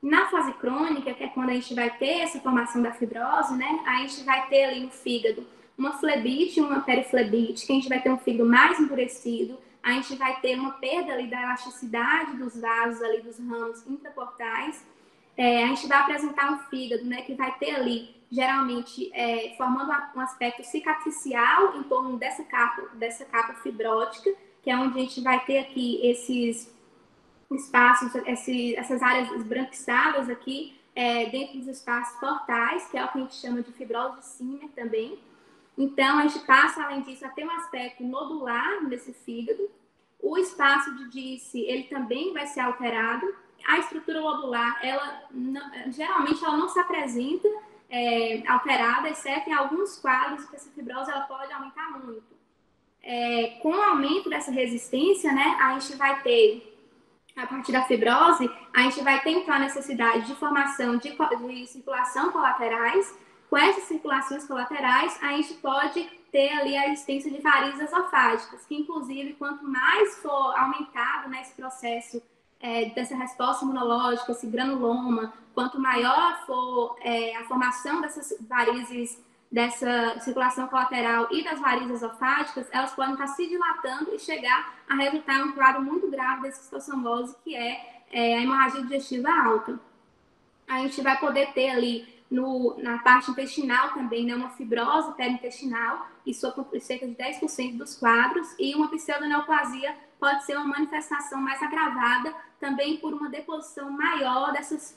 Na fase crônica, que é quando a gente vai ter essa formação da fibrose, né? A gente vai ter ali no fígado uma flebite, uma periflebite, que a gente vai ter um fígado mais endurecido, a gente vai ter uma perda ali da elasticidade dos vasos ali, dos ramos intraportais. A gente vai apresentar um fígado, né, que vai ter ali, geralmente, formando um aspecto cicatricial em torno dessa capa fibrótica, que é onde a gente vai ter aqui esses espaços, essas áreas esbranquiçadas aqui, dentro dos espaços portais, que é o que a gente chama de fibrose de Zimmer também. Então, a gente passa, além disso, a ter um aspecto nodular nesse fígado. O espaço de Disse, ele também vai ser alterado. A estrutura lobular, geralmente, ela não se apresenta alterada, exceto em alguns quadros que essa fibrose ela pode aumentar muito. Com o aumento dessa resistência, né, a gente vai ter, a partir da fibrose, a gente vai ter então a necessidade de formação de circulação colaterais. Com essas circulações colaterais, a gente pode ter ali a existência de varizes esofágicas, que inclusive, quanto mais for aumentado nesse processo dessa resposta imunológica, esse granuloma, quanto maior for a formação dessas varizes, dessa circulação colateral e das varizes esofágicas, elas podem estar se dilatando e chegar a resultar em um quadro muito grave da esquistossomose, que é a hemorragia digestiva alta. A gente vai poder ter ali na parte intestinal também, né, uma fibrose periintestinal, isso ocupa cerca de 10% dos quadros, e uma pseudoneoplasia pode ser uma manifestação mais agravada, também por uma deposição maior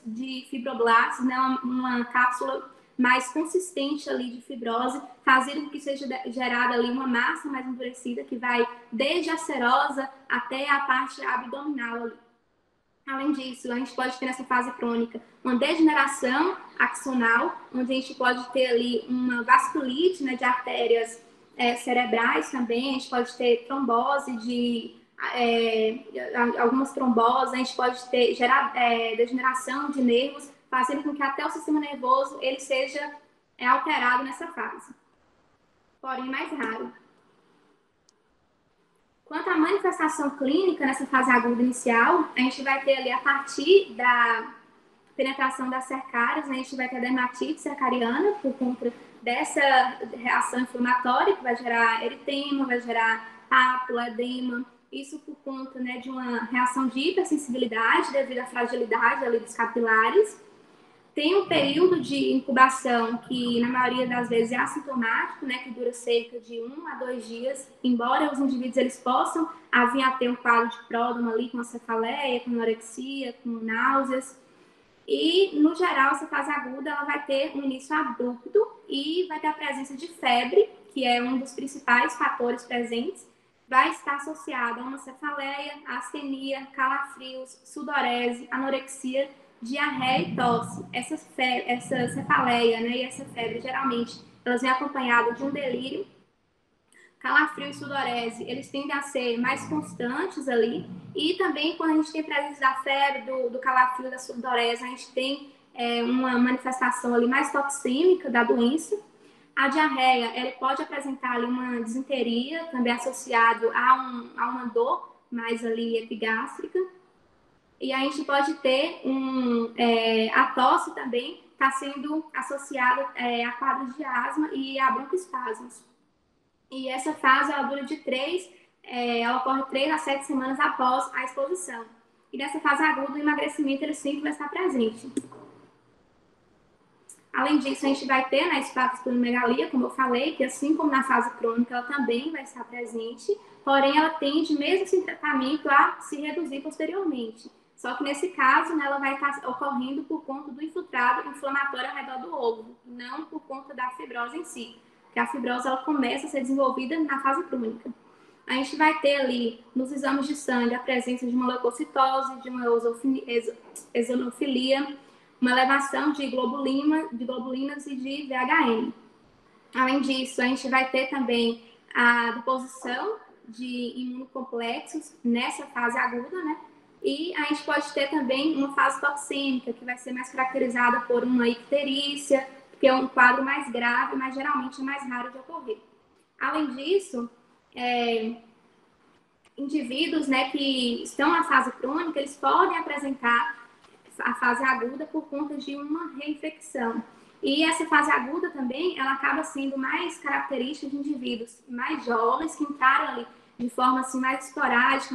de fibroblastos, né, uma cápsula mais consistente ali de fibrose, fazendo com que seja gerada ali uma massa mais endurecida, que vai desde a serosa até a parte abdominal ali. Além disso, a gente pode ter nessa fase crônica uma degeneração axonal, onde a gente pode ter ali uma vasculite, né, de artérias cerebrais também, a gente pode ter trombose algumas tromboses, a gente pode ter degeneração de nervos, fazendo com que até o sistema nervoso ele seja alterado nessa fase. Porém, mais raro. Quanto à manifestação clínica nessa fase aguda inicial, a gente vai ter ali, a partir da penetração das cercárias, a gente vai ter a dermatite cercariana por conta dessa reação inflamatória, que vai gerar eritema, vai gerar pápula, edema, isso por conta, né, de uma reação de hipersensibilidade devido à fragilidade ali dos capilares. Tem um período de incubação que, na maioria das vezes, é assintomático, né, que dura cerca de 1 a 2 dias, embora os indivíduos eles possam vir a ter um quadro de pródromo ali com cefaleia, com anorexia, com náuseas. E, no geral, essa fase aguda ela vai ter um início abrupto e vai ter a presença de febre, que é um dos principais fatores presentes, vai estar associada a uma cefaleia, astenia, calafrios, sudorese, anorexia, diarreia e tosse. Essa cefaleia, né, e essa febre, geralmente, elas vêm acompanhadas de um delírio. Calafrio e sudorese, eles tendem a ser mais constantes ali. E também, quando a gente tem presença da febre, do calafrio, da sudorese, a gente tem uma manifestação ali mais toxêmica da doença. A diarreia, ela pode apresentar ali uma disenteria, também associado a uma dor mais ali epigástrica. E a gente pode ter a tosse também está sendo associada a quadros de asma e a broncoespasmos. E essa fase ela dura ela ocorre 3 a 7 semanas após a exposição. E nessa fase aguda, o emagrecimento ele sempre vai estar presente. Além disso, a gente vai ter na hepatosplenomegalia, como eu falei, que assim como na fase crônica, ela também vai estar presente, porém ela tende, mesmo sem tratamento, a se reduzir posteriormente. Só que nesse caso, né, ela vai estar ocorrendo por conta do infiltrado inflamatório ao redor do ovo, não por conta da fibrose em si. Porque a fibrose ela começa a ser desenvolvida na fase crônica. A gente vai ter ali, nos exames de sangue, a presença de uma leucocitose, de uma eosinofilia, uma elevação de globulinas e de VHM. Além disso, a gente vai ter também a deposição de imunocomplexos nessa fase aguda, né? E a gente pode ter também uma fase toxêmica, que vai ser mais caracterizada por uma icterícia, que é um quadro mais grave, mas geralmente é mais raro de ocorrer. Além disso, indivíduos, né, que estão na fase crônica, eles podem apresentar a fase aguda por conta de uma reinfecção. E essa fase aguda também, ela acaba sendo mais característica de indivíduos mais jovens que entraram ali de forma assim, mais esporádica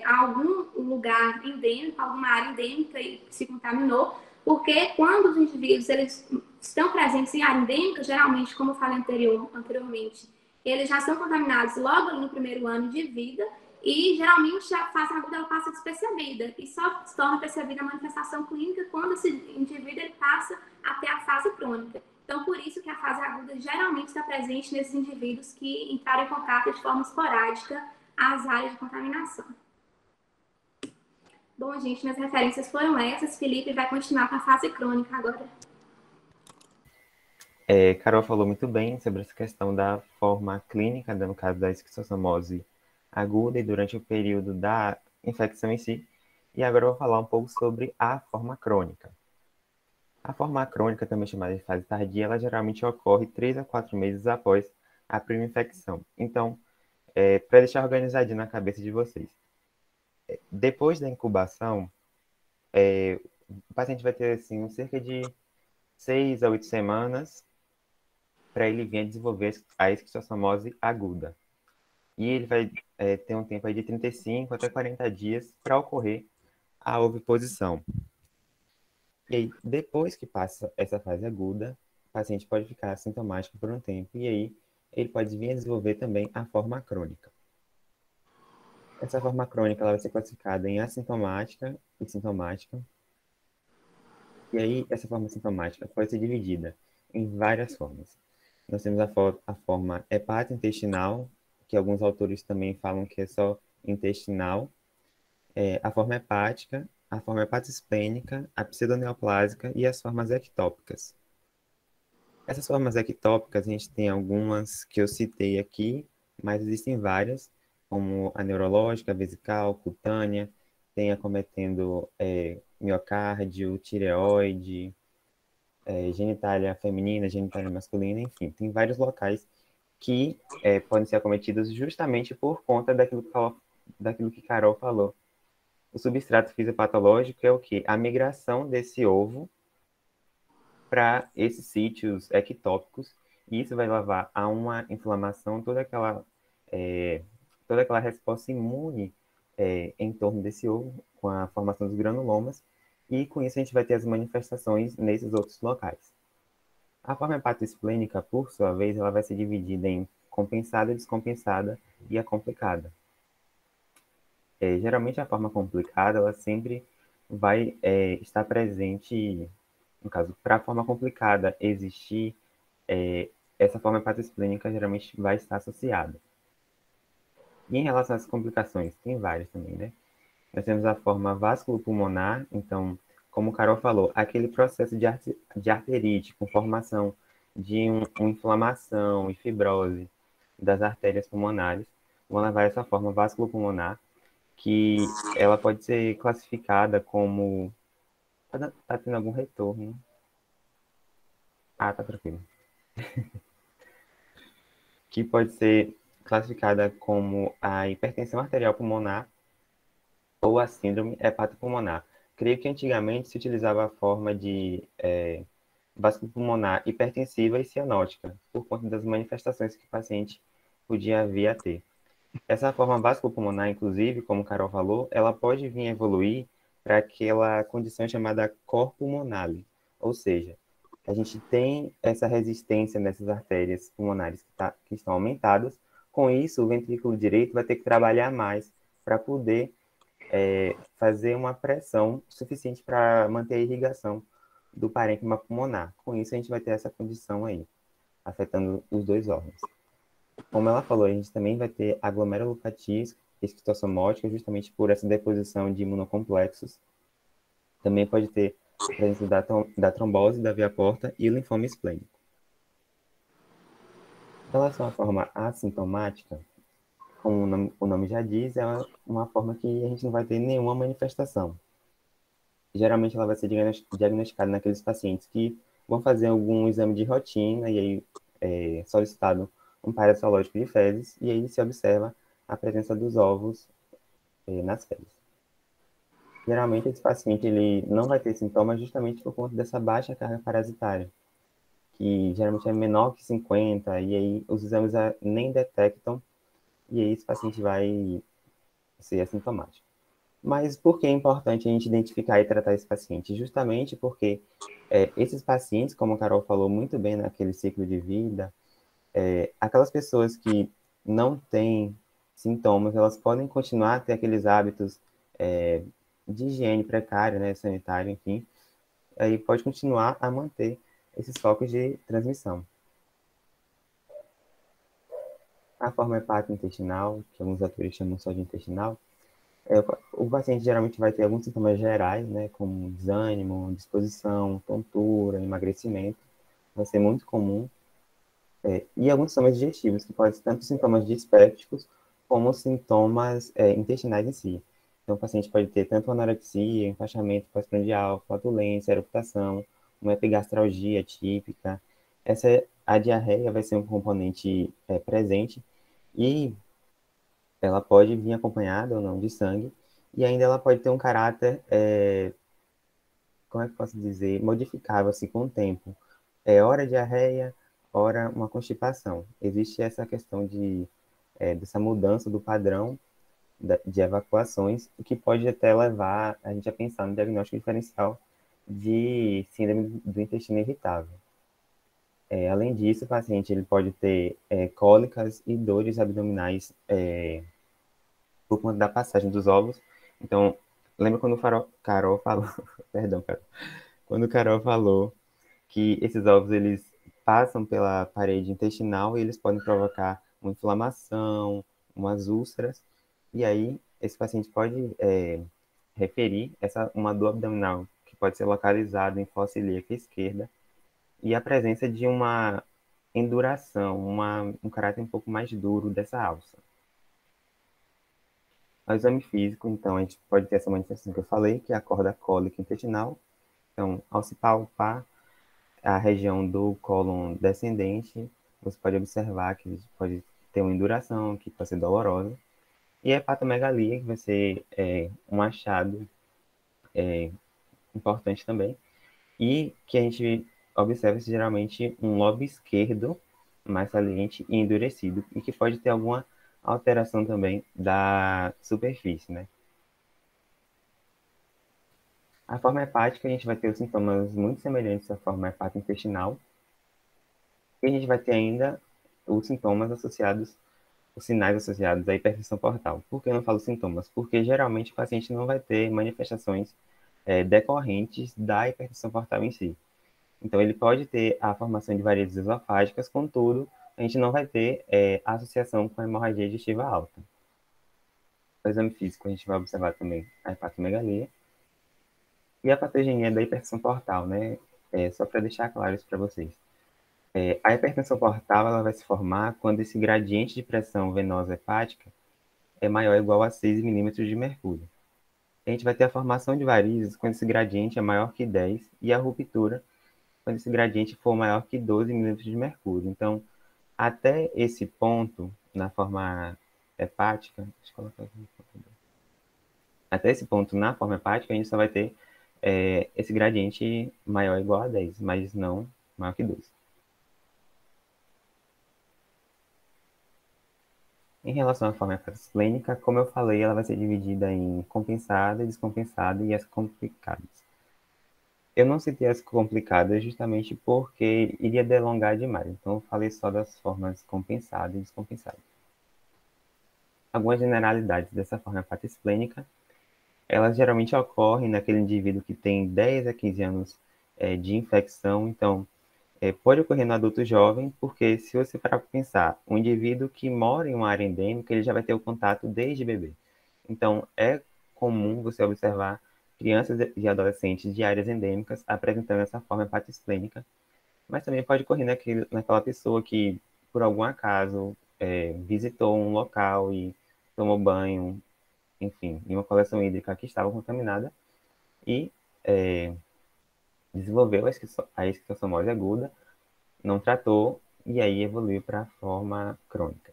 a algum lugar endêmico, alguma área endêmica e se contaminou, porque quando os indivíduos eles estão presentes em área endêmica, geralmente, como eu falei anteriormente, eles já são contaminados logo ali no primeiro ano de vida e geralmente a fase aguda ela passa despercebida e só se torna percebida a manifestação clínica quando esse indivíduo ele passa até a fase crônica. Então, por isso que a fase aguda geralmente está presente nesses indivíduos que entraram em contato de forma esporádica às áreas de contaminação. Bom, gente, minhas referências foram essas. Felipe vai continuar com a fase crônica agora. Carol falou muito bem sobre essa questão da forma clínica, no caso da esquistossomose aguda e durante o período da infecção em si. E agora eu vou falar um pouco sobre a forma crônica. A forma crônica, também chamada de fase tardia, ela geralmente ocorre 3 a 4 meses após a primeira infecção. Então, para deixar organizadinho na cabeça de vocês, depois da incubação, o paciente vai ter assim, cerca de 6 a 8 semanas para ele vir a desenvolver a esquistossomose aguda. E ele vai ter um tempo aí de 35 até 40 dias para ocorrer a oviposição. E aí, depois que passa essa fase aguda, o paciente pode ficar assintomático por um tempo, e aí ele pode vir a desenvolver também a forma crônica. Essa forma crônica ela vai ser classificada em assintomática e sintomática. E aí, essa forma sintomática pode ser dividida em várias formas. Nós temos a forma hepatointestinal, que alguns autores também falam que é só intestinal, a forma hepática, a forma hepatosplênica, a pseudoneoplásica e as formas ectópicas. Essas formas ectópicas, a gente tem algumas que eu citei aqui, mas existem várias, como a neurológica, a vesical, cutânea, tem acometendo miocárdio, tireoide, genitália feminina, genitália masculina, enfim, tem vários locais que podem ser acometidos justamente por conta daquilo que Carol falou. O substrato fisiopatológico é o quê? A migração desse ovo para esses sítios ectópicos, e isso vai levar a uma inflamação, toda aquela resposta imune em torno desse ovo, com a formação dos granulomas, e com isso a gente vai ter as manifestações nesses outros locais. A forma hepatoesplênica, por sua vez, ela vai ser dividida em compensada, descompensada e a complicada. Geralmente a forma complicada, ela sempre vai estar presente, no caso, para a forma complicada existir, essa forma hepatoesplênica geralmente vai estar associada. E em relação às complicações, tem várias também, né? Nós temos a forma vasculopulmonar, então, como o Carol falou, aquele processo de arterite com formação de uma inflamação e fibrose das artérias pulmonares, vão levar a essa forma vasculopulmonar, que ela pode ser classificada como... Tá tendo algum retorno? Ah, tá tranquilo. Que pode ser classificada como a hipertensão arterial pulmonar ou a síndrome hepatopulmonar. Creio que antigamente se utilizava a forma de vasculopulmonar hipertensiva e cianótica, por conta das manifestações que o paciente podia vir a ter. Essa forma vasculopulmonar, inclusive, como o Carol falou, ela pode vir a evoluir para aquela condição chamada cor pulmonale, ou seja, a gente tem essa resistência nessas artérias pulmonares que estão aumentadas. Com isso, o ventrículo direito vai ter que trabalhar mais para poder fazer uma pressão suficiente para manter a irrigação do parênquima pulmonar. Com isso, a gente vai ter essa condição aí, afetando os dois órgãos. Como ela falou, a gente também vai ter a glomerulopatia esquistossomótica, justamente por essa deposição de imunocomplexos. Também pode ter a presença da trombose da via porta e o linfoma esplênico. Em relação à forma assintomática, como o nome já diz, é uma forma que a gente não vai ter nenhuma manifestação. Geralmente ela vai ser diagnosticada naqueles pacientes que vão fazer algum exame de rotina e aí é solicitado um paraciológico de fezes e aí se observa a presença dos ovos nas fezes. Geralmente esse paciente ele não vai ter sintomas justamente por conta dessa baixa carga parasitária, que geralmente é menor que 50, e aí os exames nem detectam, e aí esse paciente vai ser assintomático. Mas por que é importante a gente identificar e tratar esse paciente? Justamente porque esses pacientes, como a Carol falou muito bem naquele ciclo de vida, aquelas pessoas que não têm sintomas, elas podem continuar a ter aqueles hábitos de higiene precária, né, sanitária, enfim, aí pode continuar a manter esses focos de transmissão. A forma hepatointestinal, que alguns autores chamam só de intestinal, o paciente geralmente vai ter alguns sintomas gerais, né, como desânimo, disposição, tontura, emagrecimento, vai ser muito comum, e alguns sintomas digestivos, que podem ser tanto sintomas dispépticos como sintomas intestinais em si. Então, o paciente pode ter tanto anorexia, empachamento pós-prandial, flatulência, eructação, uma epigastralgia típica. A diarreia vai ser um componente presente e ela pode vir acompanhada ou não de sangue, e ainda ela pode ter um caráter, como é que eu posso dizer, modificável assim, com o tempo. Ora diarreia, ora uma constipação. Existe essa questão dessa mudança do padrão de evacuações, o que pode até levar a gente a pensar no diagnóstico diferencial de síndrome do intestino irritável. Além disso, o paciente ele pode ter cólicas e dores abdominais por conta da passagem dos ovos. Então, lembra quando o Carol falou, perdão, Carol, quando o Carol falou que esses ovos eles passam pela parede intestinal e eles podem provocar uma inflamação, umas úlceras, e aí esse paciente pode referir uma dor abdominal que pode ser localizada em fossa ilíaca esquerda e a presença de uma enduração, um caráter um pouco mais duro dessa alça. No exame físico, então, a gente pode ter essa manifestação que eu falei, que é a corda cólica intestinal. Então, ao se palpar a região do cólon descendente, você pode observar que pode ter uma enduração, que pode ser dolorosa. E a hepatomegalia, que vai ser um achado importante também, e que a gente observa geralmente um lobo esquerdo mais saliente e endurecido, e que pode ter alguma alteração também da superfície, né? A forma hepática, a gente vai ter os sintomas muito semelhantes à forma hepatointestinal, e a gente vai ter ainda os sintomas associados, os sinais associados à hipertensão portal. Por que eu não falo sintomas? Porque geralmente o paciente não vai ter manifestações decorrentes da hipertensão portal em si. Então, ele pode ter a formação de varizes esofágicas, contudo, a gente não vai ter a associação com a hemorragia digestiva alta. No exame físico, a gente vai observar também a hepatomegalia e a patogenia da hipertensão portal, né? Só para deixar claro isso para vocês. A hipertensão portal ela vai se formar quando esse gradiente de pressão venosa hepática é maior ou igual a 6 milímetros de mercúrio. A gente vai ter a formação de varizes quando esse gradiente é maior que 10 e a ruptura quando esse gradiente for maior que 12 milímetros de mercúrio. Então, até esse ponto, na forma hepática, deixa eu colocar aqui. Até esse ponto, na forma hepática, a gente só vai ter esse gradiente maior ou igual a 10, mas não maior que 2. Em relação à forma esplênica, como eu falei, ela vai ser dividida em compensada, descompensada e as complicadas. Eu não citei as complicadas justamente porque iria delongar demais, então eu falei só das formas compensada e descompensada. Algumas generalidades dessa forma hepatosplênica, elas geralmente ocorrem naquele indivíduo que tem 10 a 15 anos de infecção, então pode ocorrer no adulto jovem, porque se você parar para pensar, um indivíduo que mora em uma área endêmica, ele já vai ter o contato desde bebê. Então, é comum você observar crianças e adolescentes de áreas endêmicas apresentando essa forma hepatosplênica, mas também pode ocorrer naquela pessoa que, por algum acaso, visitou um local e tomou banho, enfim, em uma coleção hídrica que estava contaminada e desenvolveu a esquistossomose aguda, não tratou e aí evoluiu para a forma crônica.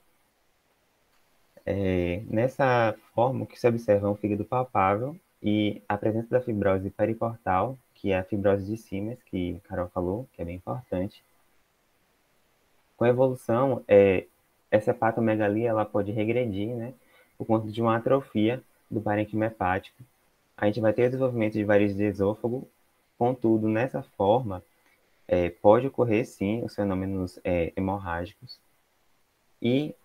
Nessa forma, o que se observa é um fígado palpável e a presença da fibrose periportal, que é a fibrose de Siemens, que a Carol falou, que é bem importante. Com a evolução, essa hepatomegalia ela pode regredir, né, por conta de uma atrofia do parênquima hepático. A gente vai ter o desenvolvimento de varizes de esôfago, contudo, nessa forma, pode ocorrer, sim, os fenômenos hemorrágicos. E,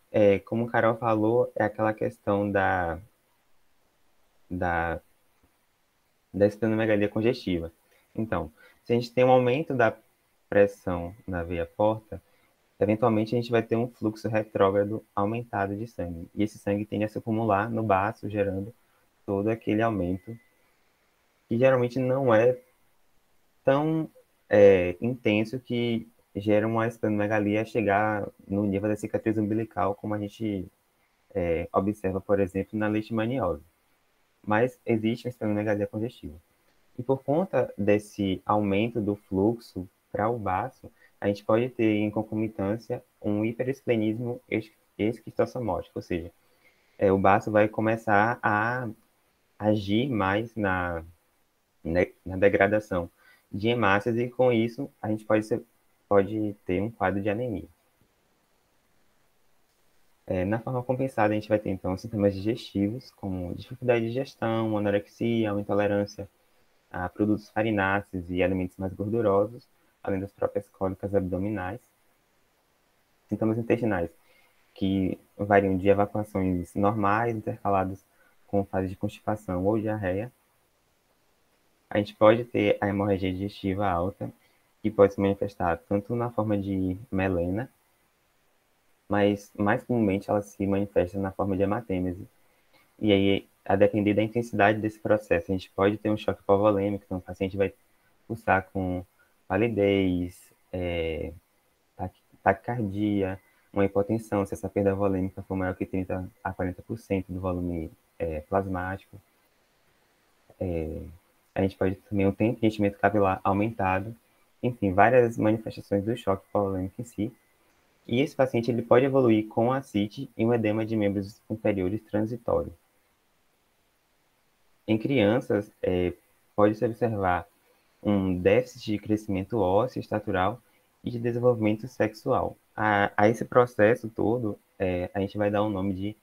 como o Carol falou, é aquela questão da, da esplenomegalia congestiva. Então, se a gente tem um aumento da pressão na veia porta, eventualmente a gente vai ter um fluxo retrógrado aumentado de sangue. E esse sangue tende a se acumular no baço, gerando todo aquele aumento, que geralmente não é tão intenso que gera uma esplenomegalia a chegar no nível da cicatriz umbilical, como a gente observa, por exemplo, na leishmaniose. Mas existe uma esplenomegalia congestiva. E por conta desse aumento do fluxo para o baço, a gente pode ter em concomitância um hiperesplenismo esquistossomótico, ou seja, o baço vai começar a agir mais na degradação de hemácias e com isso a gente pode ter um quadro de anemia. Na forma compensada, a gente vai ter, então, sintomas digestivos, como dificuldade de digestão, anorexia, uma intolerância a produtos farináceos e alimentos mais gordurosos, além das próprias cólicas abdominais. Sintomas intestinais, que variam de evacuações normais, intercaladas com fase de constipação ou diarreia. A gente pode ter a hemorragia digestiva alta, que pode se manifestar tanto na forma de melena, mas mais comumente ela se manifesta na forma de hematêmese. E aí, a depender da intensidade desse processo, a gente pode ter um choque hipovolêmico, então o paciente vai pulsar com palidez, taquicardia, uma hipotensão, se essa perda volêmica for maior que 30 a 40% do volume plasmático. A gente pode ter também um tempo de enchimento capilar aumentado, enfim, várias manifestações do choque hipovolêmico em si. E esse paciente ele pode evoluir com ascite e um edema de membros inferiores transitório. Em crianças, pode-se observar um déficit de crescimento ósseo, estatural e de desenvolvimento sexual. A esse processo todo, a gente vai dar o nome de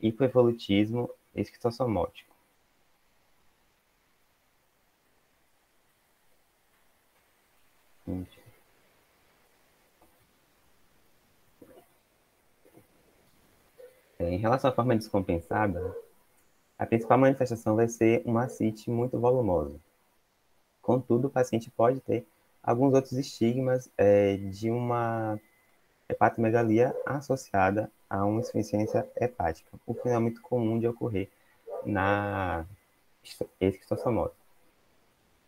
hipoevolutismo esquistossomótico. Em relação à forma descompensada, a principal manifestação vai ser uma ascite muito volumosa. Contudo, o paciente pode ter alguns outros estigmas de uma hepatomegalia associada a uma insuficiência hepática, o que não é muito comum de ocorrer na esquistossomose.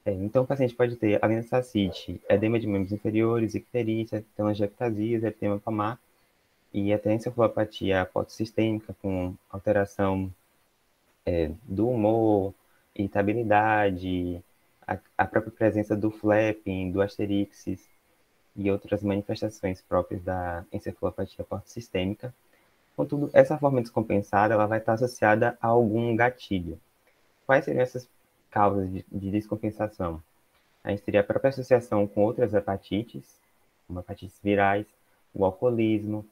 Então, o paciente pode ter, além dessa ascite, edema de membros inferiores, icterícia, telangiectasias, eritema palmar e até encefalopatia potossistêmica com alteração do humor, irritabilidade, a própria presença do flapping, do asterixis e outras manifestações próprias da encefalopatia potossistêmica. Contudo, essa forma descompensada ela vai estar associada a algum gatilho. Quais seriam essas causas de descompensação, a gente teria a própria associação com outras hepatites, como hepatites virais, o alcoolismo,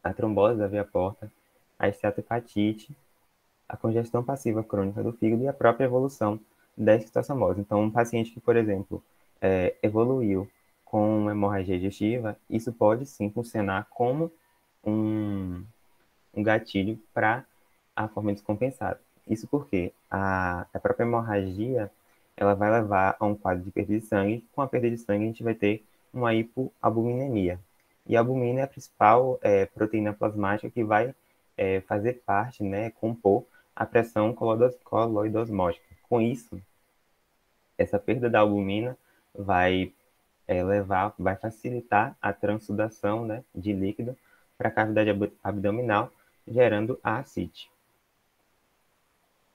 a trombose da veia porta, a esteatohepatite, a congestão passiva crônica do fígado e a própria evolução da esquistossomose. Então, um paciente que, por exemplo, evoluiu com hemorragia digestiva, isso pode sim funcionar como um gatilho para a forma descompensada. Isso porque a própria hemorragia ela vai levar a um quadro de perda de sangue. Com a perda de sangue, a gente vai ter uma hipoalbuminemia. E a albumina é a principal proteína plasmática que vai fazer parte, né, compor a pressão coloidosmótica. Com isso, essa perda da albumina vai vai facilitar a transsudação, né, de líquido para a cavidade abdominal, gerando a ascite.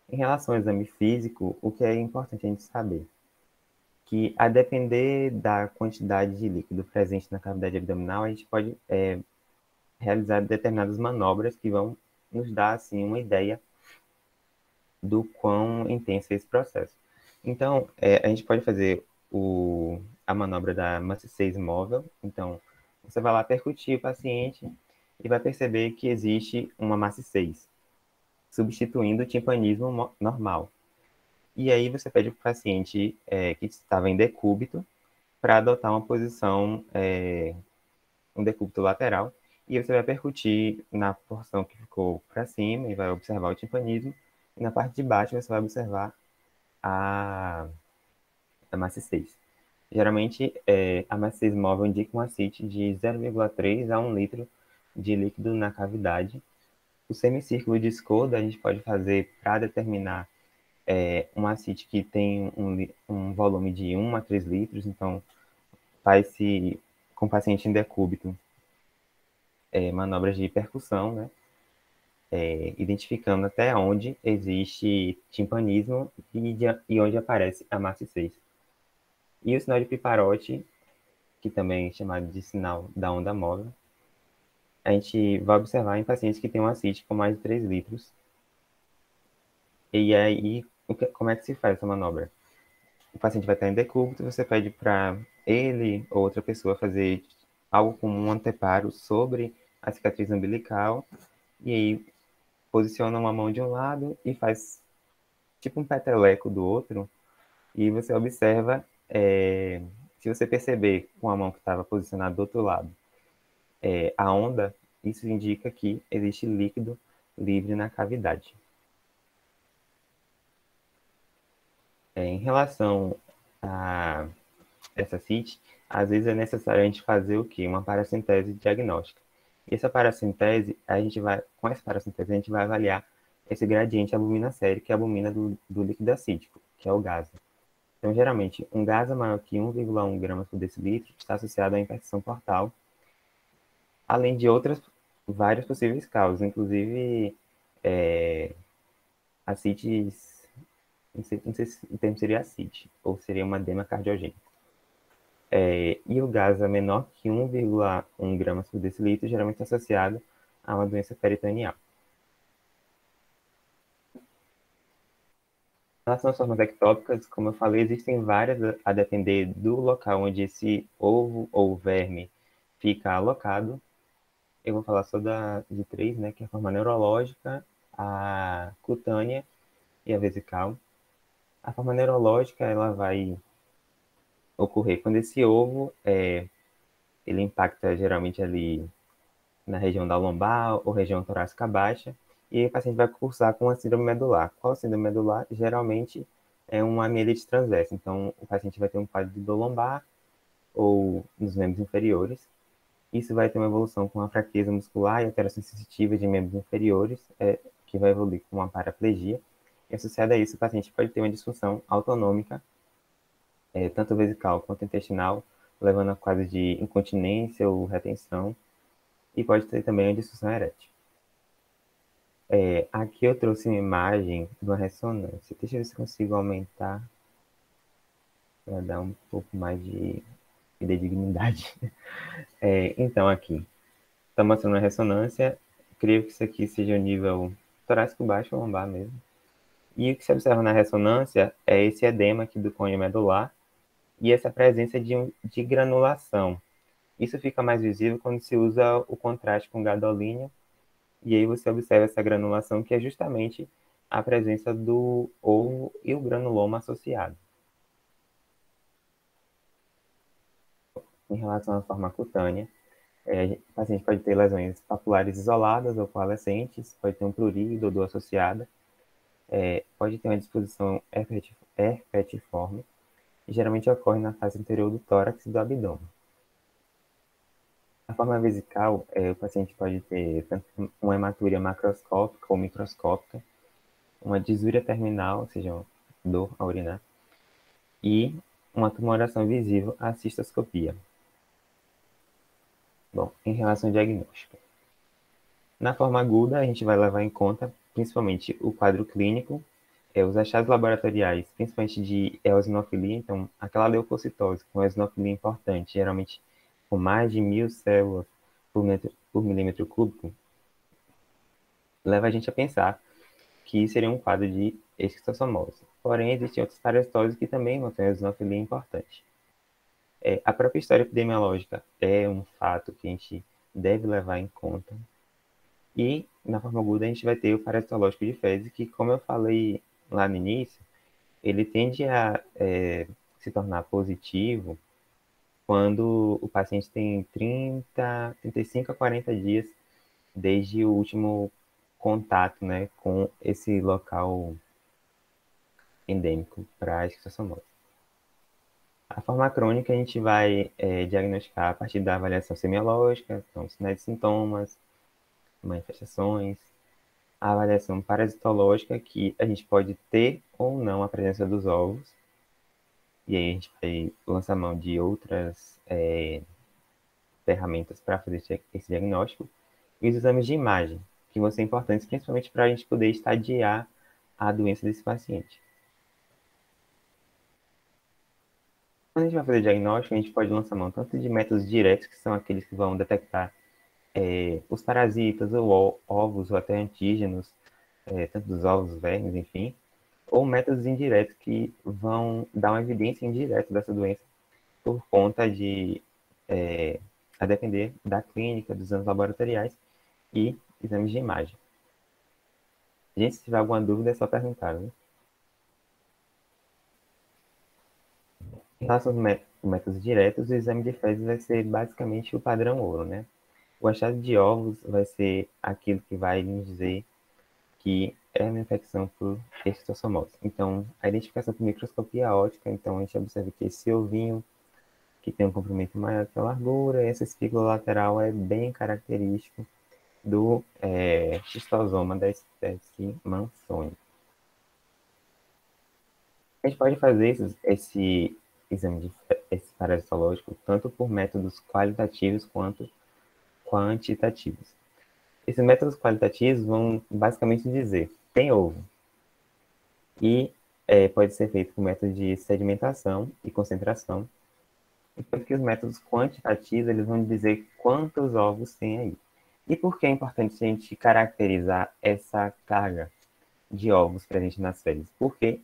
Em relação ao exame físico, o que é importante a gente saber? Que, a depender da quantidade de líquido presente na cavidade abdominal, a gente pode realizar determinadas manobras que vão nos dar assim, uma ideia do quão intenso é esse processo. Então, a gente pode fazer a manobra da maciçez móvel. Então, você vai lá percutir o paciente e vai perceber que existe uma maciçez, substituindo o timpanismo normal. E aí você pede para o paciente que estava em decúbito para adotar uma posição, um decúbito lateral, e você vai percutir na porção que ficou para cima e vai observar o timpanismo, e na parte de baixo você vai observar a maciçez. Geralmente, a maciçez móvel indica uma ascite de 0,3 a 1 litro de líquido na cavidade. O semicírculo de Skoda a gente pode fazer para determinar uma ascite que tem um volume de 1 a 3 litros, então faz-se com o paciente em decúbito manobras de percussão, né? Identificando até onde existe timpanismo e onde aparece a maciçez. E o sinal de Piparotti, que também é chamado de sinal da onda móvel, a gente vai observar em pacientes que têm uma ascite com mais de 3 litros. E aí, como é que se faz essa manobra? O paciente vai estar em decúbito, você pede para ele ou outra pessoa fazer algo como um anteparo sobre a cicatriz umbilical, e aí posiciona uma mão de um lado e faz tipo um peteleco do outro, e você observa, se você perceber com a mão que estava posicionada do outro lado, a onda, isso indica que existe líquido livre na cavidade. Em relação a essa CIT, às vezes é necessário a gente fazer o quê? Uma paracentese diagnóstica. E essa paracentese, com essa paracentese, a gente vai avaliar esse gradiente albumina-série, que é a albumina do líquido acídico, que é o GASA. Então, geralmente, um GASA maior que 1,1 gramas por decilitro está associado à infecção portal, além de outras várias possíveis causas, inclusive ascites, não sei se o termo seria ascite, ou seria uma edema cardiogênica. E o GASA menor que 1,1 gramas por decilitro geralmente está associado a uma doença peritoneal. Em relação às formas ectópicas, como eu falei, existem várias a depender do local onde esse ovo ou verme fica alocado. Eu vou falar só de três, né, que é a forma neurológica, a cutânea e a vesical. A forma neurológica, ela vai ocorrer quando esse ovo, ele impacta geralmente ali na região da lombar ou região torácica baixa, e o paciente vai cursar com a síndrome medular. Qual a síndrome medular? Geralmente é uma mielite transversa, então o paciente vai ter um quadro de dor lombar ou nos membros inferiores. Isso vai ter uma evolução com a fraqueza muscular e alterações sensitivas de membros inferiores, que vai evoluir com uma paraplegia. E associado a isso, o paciente pode ter uma disfunção autonômica, tanto vesical quanto intestinal, levando a quadros de incontinência ou retenção, e pode ter também uma disfunção erétil. Aqui eu trouxe uma imagem de uma ressonância. Deixa eu ver se consigo aumentar para dar um pouco mais de dignidade. Então, aqui, está mostrando uma ressonância. Creio que isso aqui seja o nível torácico baixo ou lombar mesmo. E o que se observa na ressonância é esse edema aqui do cone medular e essa presença de granulação. Isso fica mais visível quando se usa o contraste com gadolínio, e aí você observa essa granulação, que é justamente a presença do ovo e o granuloma associado. Em relação à forma cutânea, o paciente pode ter lesões papulares isoladas ou coalescentes, pode ter um prurido ou dor associada, pode ter uma disposição herpetiforme, e geralmente ocorre na face anterior do tórax e do abdômen. Na forma vesical, o paciente pode ter tanto uma hematúria macroscópica ou microscópica, uma disúria terminal, ou seja, dor a urinar, e uma tumoração visível à cistoscopia. Bom, em relação ao diagnóstico. Na forma aguda, a gente vai levar em conta principalmente o quadro clínico, os achados laboratoriais, principalmente de eosinofilia, então aquela leucocitose com eosinofilia importante, geralmente com mais de 1.000 células por milímetro cúbico, leva a gente a pensar que seria um quadro de esquistossomose. Porém, existem outras parasitoses que também vão ter eosinofilia importante. A própria história epidemiológica é um fato que a gente deve levar em conta. E, na forma aguda, a gente vai ter o parasitológico de fezes, que, como eu falei lá no início, ele tende a se tornar positivo quando o paciente tem 35 a 40 dias desde o último contato, né, com esse local endêmico para a esquistossomose. A forma crônica a gente vai diagnosticar a partir da avaliação semiológica, então sinais e sintomas, manifestações, a avaliação parasitológica, que a gente pode ter ou não a presença dos ovos, e aí a gente vai lançar mão de outras ferramentas para fazer esse diagnóstico, e os exames de imagem, que vão ser importantes principalmente para a gente poder estadiar a doença desse paciente. Quando a gente vai fazer diagnóstico, a gente pode lançar mão tanto de métodos diretos, que são aqueles que vão detectar os parasitas, ou ovos, ou até antígenos, tanto dos ovos, vermes, enfim, ou métodos indiretos que vão dar uma evidência indireta dessa doença por conta de, a depender da clínica, dos exames laboratoriais e exames de imagem. Gente, se tiver alguma dúvida, é só perguntar, né? Em relação aos métodos diretos, o exame de fezes vai ser basicamente o padrão ouro, né? O achado de ovos vai ser aquilo que vai nos dizer que é uma infecção por esquistossomose. Então, a identificação por microscopia óptica, então a gente observa que esse ovinho, que tem um comprimento maior que a largura, essa espícula lateral é bem característico do xistosoma da espécie Mannsoni. A gente pode fazer esse exame esse parasitológico tanto por métodos qualitativos quanto quantitativos. Esses métodos qualitativos vão basicamente dizer: tem ovo. E pode ser feito por método de sedimentação e concentração, enquanto que os métodos quantitativos eles vão dizer quantos ovos tem aí. E por que é importante a gente caracterizar essa carga de ovos presente nas fezes? Porque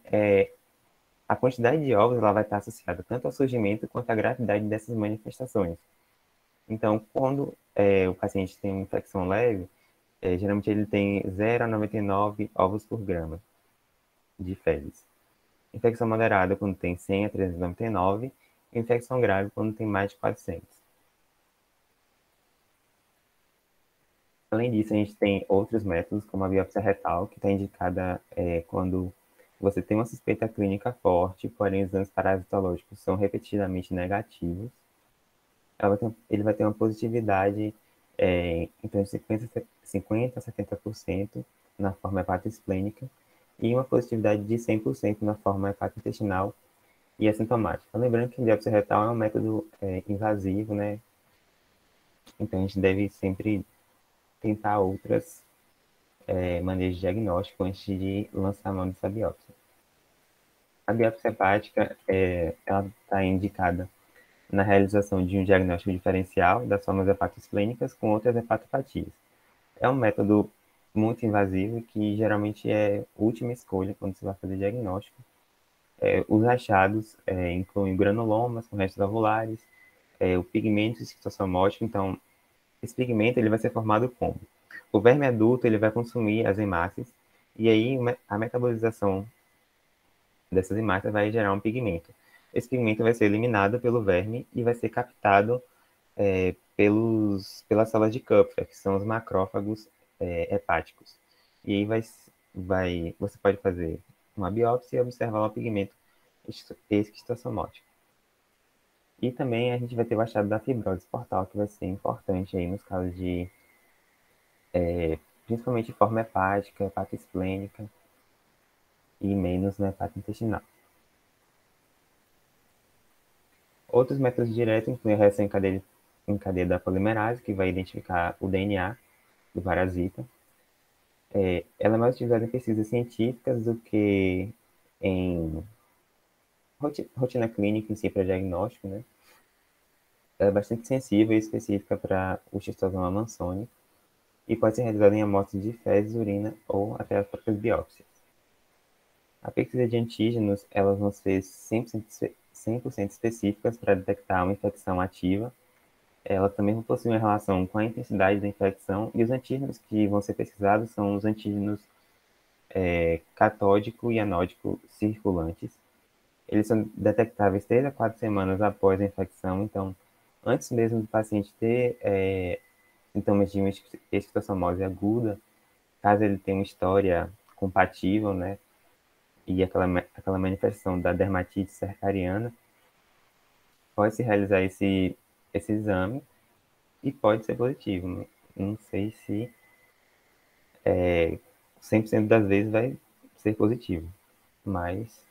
a quantidade de ovos ela vai estar associada tanto ao surgimento quanto à gravidade dessas manifestações. Então, quando o paciente tem uma infecção leve, geralmente ele tem 0 a 99 ovos por grama de fezes. Infecção moderada quando tem 100 a 399, e infecção grave quando tem mais de 400. Além disso, a gente tem outros métodos, como a biópsia retal, que está indicada quando você tem uma suspeita clínica forte, porém os exames parasitológicos são repetidamente negativos. Ele vai ter uma positividade entre 50 a 70% na forma hepatoesplênica e uma positividade de 100% na forma hepatointestinal e assintomática. Lembrando que a biópsia retal é um método invasivo, né? Então a gente deve sempre tentar outras maneiras de diagnóstico antes de lançar a mão dessa biópsia. A biópsia hepática, ela está indicada na realização de um diagnóstico diferencial das formas hepatosplênicas com outras hepatopatias. É um método muito invasivo, que geralmente é a última escolha quando você vai fazer diagnóstico. Os achados incluem granulomas com restos alveolares, o pigmento esquistossomótico. Então, esse pigmento ele vai ser formado como? O verme adulto ele vai consumir as hemácias, e aí a metabolização dessas hemácias vai gerar um pigmento. Esse pigmento vai ser eliminado pelo verme e vai ser captado pelas células de Kupffer, que são os macrófagos hepáticos. E aí você pode fazer uma biópsia e observar o pigmento esquistossomótico. E também a gente vai ter o achado da fibrose portal, que vai ser importante aí nos casos de, principalmente forma hepática, hepatoesplênica e menos na hepatointestinal. Outros métodos diretos incluem a reação em cadeia da polimerase, que vai identificar o DNA do parasita. Ela é mais utilizada em pesquisas científicas do que em rotina clínica em si para diagnóstico, né? Ela é bastante sensível e específica para o Schistosoma mansoni e pode ser realizada em amostras de fezes, urina ou até as próprias biópsias. A pesquisa de antígenos, elas vão ser 100% específicas para detectar uma infecção ativa. Elas também vão possuir uma relação com a intensidade da infecção, e os antígenos que vão ser pesquisados são os antígenos catódico e anódico circulantes. Eles são detectáveis 3 a 4 semanas após a infecção, então, antes mesmo do paciente ter sintomas de uma esquistossomose aguda, caso ele tenha uma história compatível, né, e aquela manifestação da dermatite cercariana, pode-se realizar esse exame e pode ser positivo. Não sei se 100% das vezes vai ser positivo, mas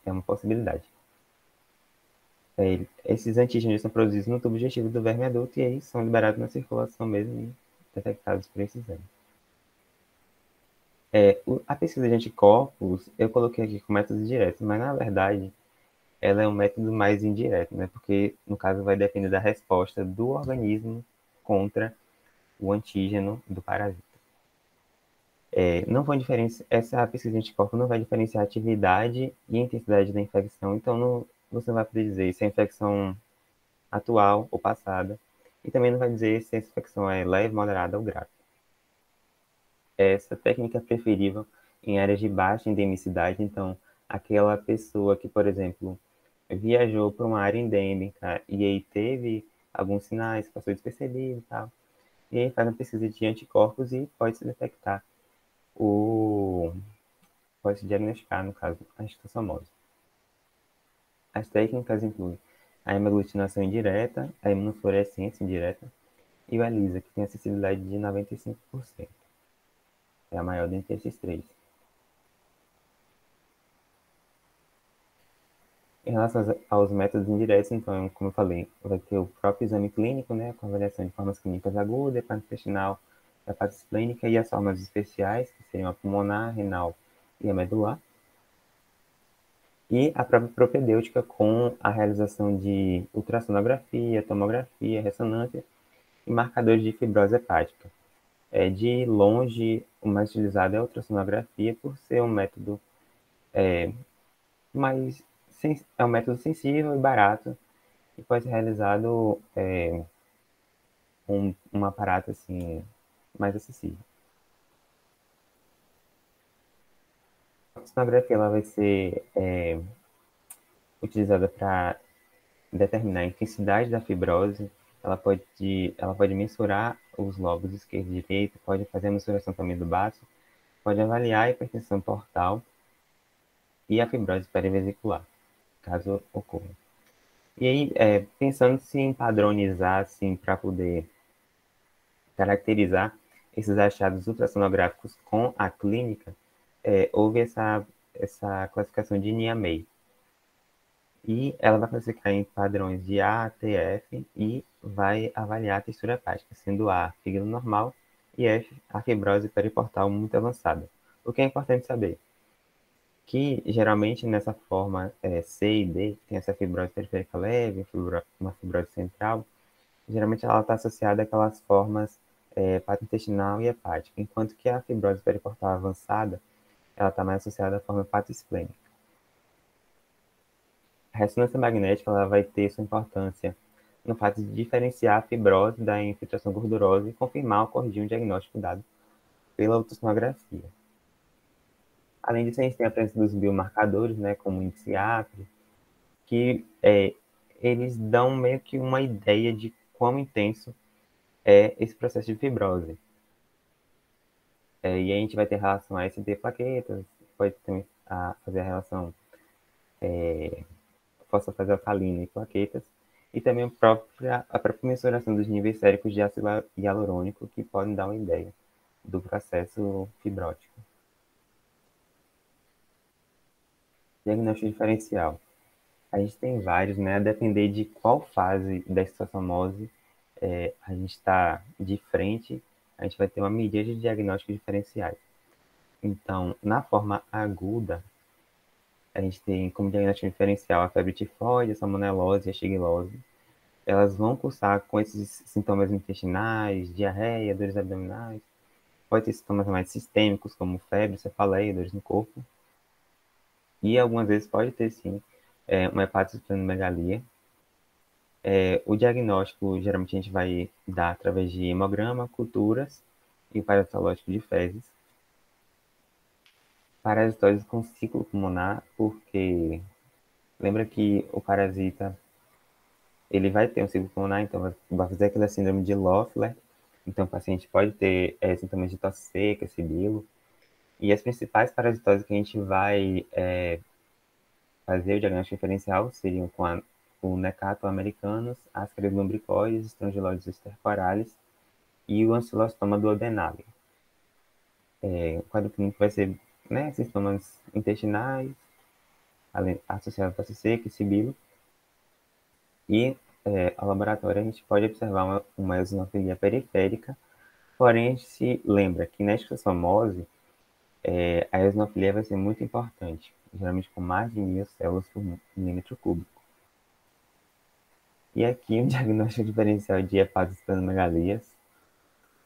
é uma possibilidade. Esses antígenos são produzidos no tubo digestivo do verme adulto e aí são liberados na circulação mesmo e detectados por esse exame. A pesquisa de anticorpos, eu coloquei aqui com métodos diretos, mas na verdade ela é um método mais indireto, né? Porque no caso vai depender da resposta do organismo contra o antígeno do parasita. Não vão essa pesquisa de anticorpos não vai diferenciar a atividade e a intensidade da infecção, então você não vai poder dizer se a infecção atual ou passada, e também não vai dizer se essa infecção é leve, moderada ou grave. Essa técnica é preferível em áreas de baixa endemicidade, então aquela pessoa que, por exemplo, viajou para uma área endêmica e aí teve alguns sinais, passou despercebido e tal, e aí faz uma pesquisa de anticorpos e pode-se detectar pode-se diagnosticar, no caso, a esquistossomose. As técnicas incluem a hemaglutinação indireta, a imunofluorescência indireta e o ELISA, que tem acessibilidade de 95%. É a maior dentre esses três. Em relação aos métodos indiretos, então, como eu falei, vai ter o próprio exame clínico, né, com avaliação de formas clínicas agudas, hepatointestinal, hepatosplênica e as formas especiais, que seriam a pulmonar, renal e a medular. E a própria propedêutica com a realização de ultrassonografia, tomografia, ressonância e marcadores de fibrose hepática. De longe, o mais utilizado é a ultrassonografia, por ser um método mais é um método sensível e barato e pode ser realizado com um aparato assim mais acessível. A sonografia ela vai ser utilizada para determinar a intensidade da fibrose. Ela pode mensurar os lobos esquerdo e direito, pode fazer a mensuração também do baço, pode avaliar a hipertensão portal e a fibrose perivesicular, caso ocorra. E aí, pensando-se em padronizar, assim, para poder caracterizar esses achados ultrassonográficos com a clínica, houve essa classificação de NIA-MEI. E ela vai classificar em padrões de A, T, F e vai avaliar a textura hepática, sendo A, fígado normal, e F, a fibrose periportal muito avançada. O que é importante saber? Que geralmente nessa forma C e D, que tem essa fibrose periférica leve, uma fibrose central, geralmente ela está associada àquelas formas hepata intestinal e hepática, enquanto que a fibrose periportal avançada, ela está mais associada à forma hepatosplênica. A ressonância magnética ela vai ter sua importância no fato de diferenciar a fibrose da infiltração gordurosa e confirmar ou corrigir um diagnóstico dado pela ultrassonografia. Além disso, a gente tem a presença dos biomarcadores, né, como o índice APRE, que eles dão meio que uma ideia de quão intenso é esse processo de fibrose. E aí a gente vai ter relação a ST plaquetas, pode também fazer a relação fosfatase alcalina e plaquetas, e também a própria mensuração dos níveis séricos de ácido hialurônico, que podem dar uma ideia do processo fibrótico. Diagnóstico diferencial. A gente tem vários, né? A depender de qual fase da citosomose a gente está de frente, a gente vai ter uma medida de diagnósticos diferenciais. Então, na forma aguda, a gente tem como diagnóstico diferencial a febre tifoide, a salmonelose e a shigellose. Elas vão cursar com esses sintomas intestinais, diarreia, dores abdominais. Pode ter sintomas mais sistêmicos, como febre, cefaleia, dores no corpo. E algumas vezes pode ter, sim, uma hepatosplenomegalia. O diagnóstico, geralmente, a gente vai dar através de hemograma, culturas e parasitológico de fezes. Parasitose com ciclo pulmonar, porque lembra que o parasita ele vai ter um ciclo pulmonar, então vai fazer aquela síndrome de Loeffler. Então, o paciente pode ter sintomas de tosse seca, sibilo. E as principais parasitoses que a gente vai fazer o diagnóstico diferencial seriam com o Necato americanus, Ascaris lumbricoides, Strongyloides stercoralis e o Ancylostoma duodenale. O quadro clínico vai ser sintomas intestinais, associados a tosse seca e sibilo. E ao laboratório a gente pode observar uma eosinofilia periférica, porém a gente se lembra que na esquistossomose a eosinofilia vai ser muito importante, geralmente com mais de 1.000 células por milímetro cúbico. E aqui o diagnóstico diferencial de hepatosplenomegalia.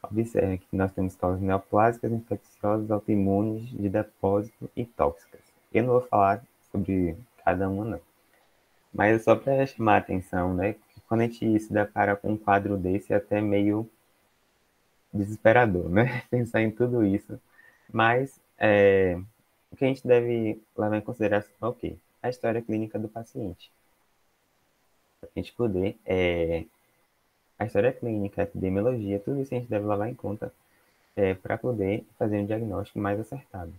Observe que nós temos causas neoplásicas, infecciosas, autoimunes, de depósito e tóxicas. Eu não vou falar sobre cada uma, não. Mas é só para chamar a atenção, né? Que quando a gente se depara com um quadro desse, é até meio desesperador, né? Pensar em tudo isso. Mas o que a gente deve levar em consideração é o quê? A história clínica do paciente. Para a gente poder a história clínica, a epidemiologia, tudo isso a gente deve levar em conta para poder fazer um diagnóstico mais acertado.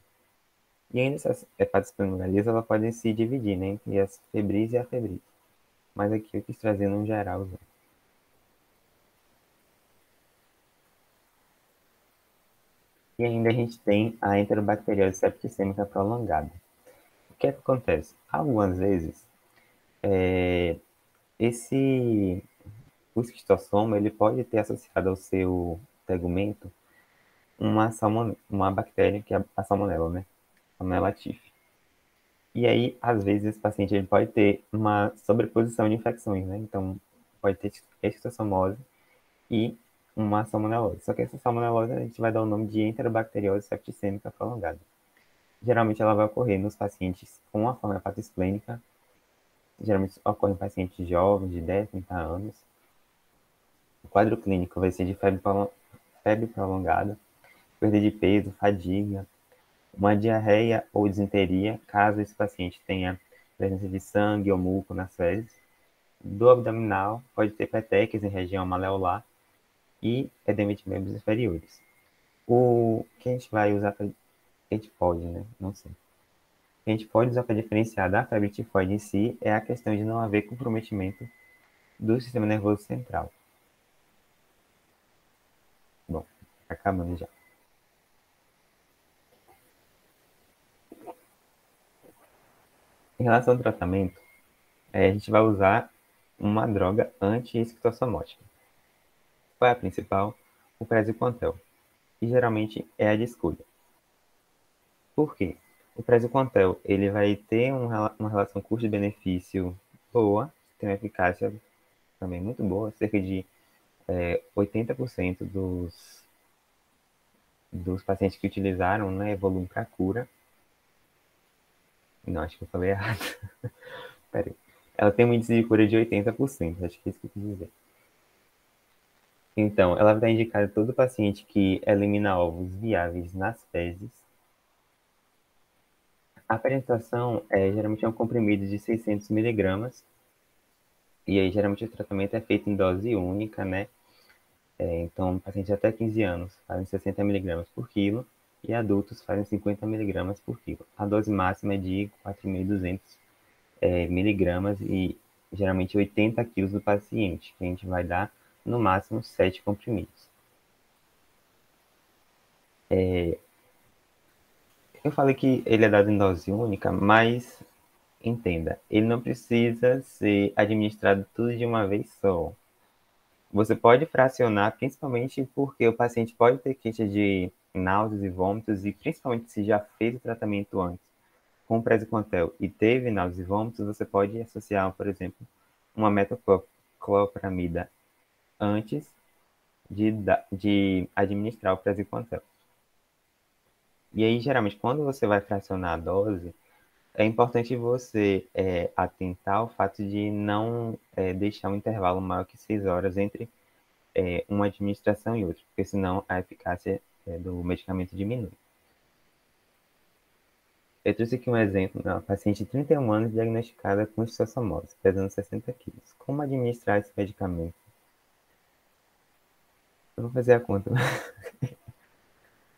E ainda essas hepatosplenomegalia, elas podem se dividir, né, entre as febris e a febris. Mas aqui eu quis trazer no geral. E ainda a gente tem a enterobacteriose septicêmica prolongada. O que é que acontece? Algumas vezes, o esquistossoma ele pode ter associado ao seu tegumento uma bactéria, que é a salmonela, né? Salmonella typhi. E aí, às vezes, esse paciente ele pode ter uma sobreposição de infecções, né? Então, pode ter esquistossomose e uma salmonelose. Só que essa salmonelose a gente vai dar o nome de enterobacteriose septicêmica prolongada. Geralmente ela vai ocorrer nos pacientes com a forma hepatosplênica. Geralmente ocorre em pacientes jovens, de 10, 30 anos. O quadro clínico vai ser de febre prolongada, perda de peso, fadiga, uma diarreia ou disenteria, caso esse paciente tenha presença de sangue ou muco nas fezes. Do abdominal, pode ter petequias em região maleolar e edema de membros inferiores. O que a gente vai usar a gente pode, né? Não sei. O que a gente pode usar para diferenciar da febre tifoide em si é a questão de não haver comprometimento do sistema nervoso central. Bom, acabando já. Em relação ao tratamento, a gente vai usar uma droga anti-esquistossomótica. Qual é a principal? O praziquantel, que geralmente é a de escolha. Por quê? O praziquantel ele vai ter uma relação custo-benefício boa, tem uma eficácia também muito boa, cerca de 80% dos dos pacientes que utilizaram, né, evoluem para cura. Não, acho que eu falei errado. Peraí. Ela tem um índice de cura de 80%, acho que é isso que eu quis dizer. Então, ela vai indicar a todo paciente que elimina ovos viáveis nas fezes. A apresentação geralmente é um comprimido de 600 miligramas, e aí geralmente o tratamento é feito em dose única, né? Então, pacientes até 15 anos fazem 60 miligramas por quilo, e adultos fazem 50 miligramas por quilo. A dose máxima é de 4.200 miligramas e geralmente 80 quilos do paciente, que a gente vai dar no máximo 7 comprimidos. Eu falei que ele é dado em dose única, mas entenda, ele não precisa ser administrado tudo de uma vez só. Você pode fracionar, principalmente porque o paciente pode ter queixa de náuseas e vômitos, e principalmente se já fez o tratamento antes com o praziquantel e teve náuseas e vômitos, você pode associar, por exemplo, uma metoclopramida antes de administrar o praziquantel. E aí, geralmente, quando você vai fracionar a dose, é importante você atentar ao fato de não deixar um intervalo maior que 6 horas entre uma administração e outra, porque senão a eficácia do medicamento diminui. Eu trouxe aqui um exemplo de uma paciente de 31 anos diagnosticada com esquistossomose, pesando 60 quilos. Como administrar esse medicamento? Eu vou fazer a conta,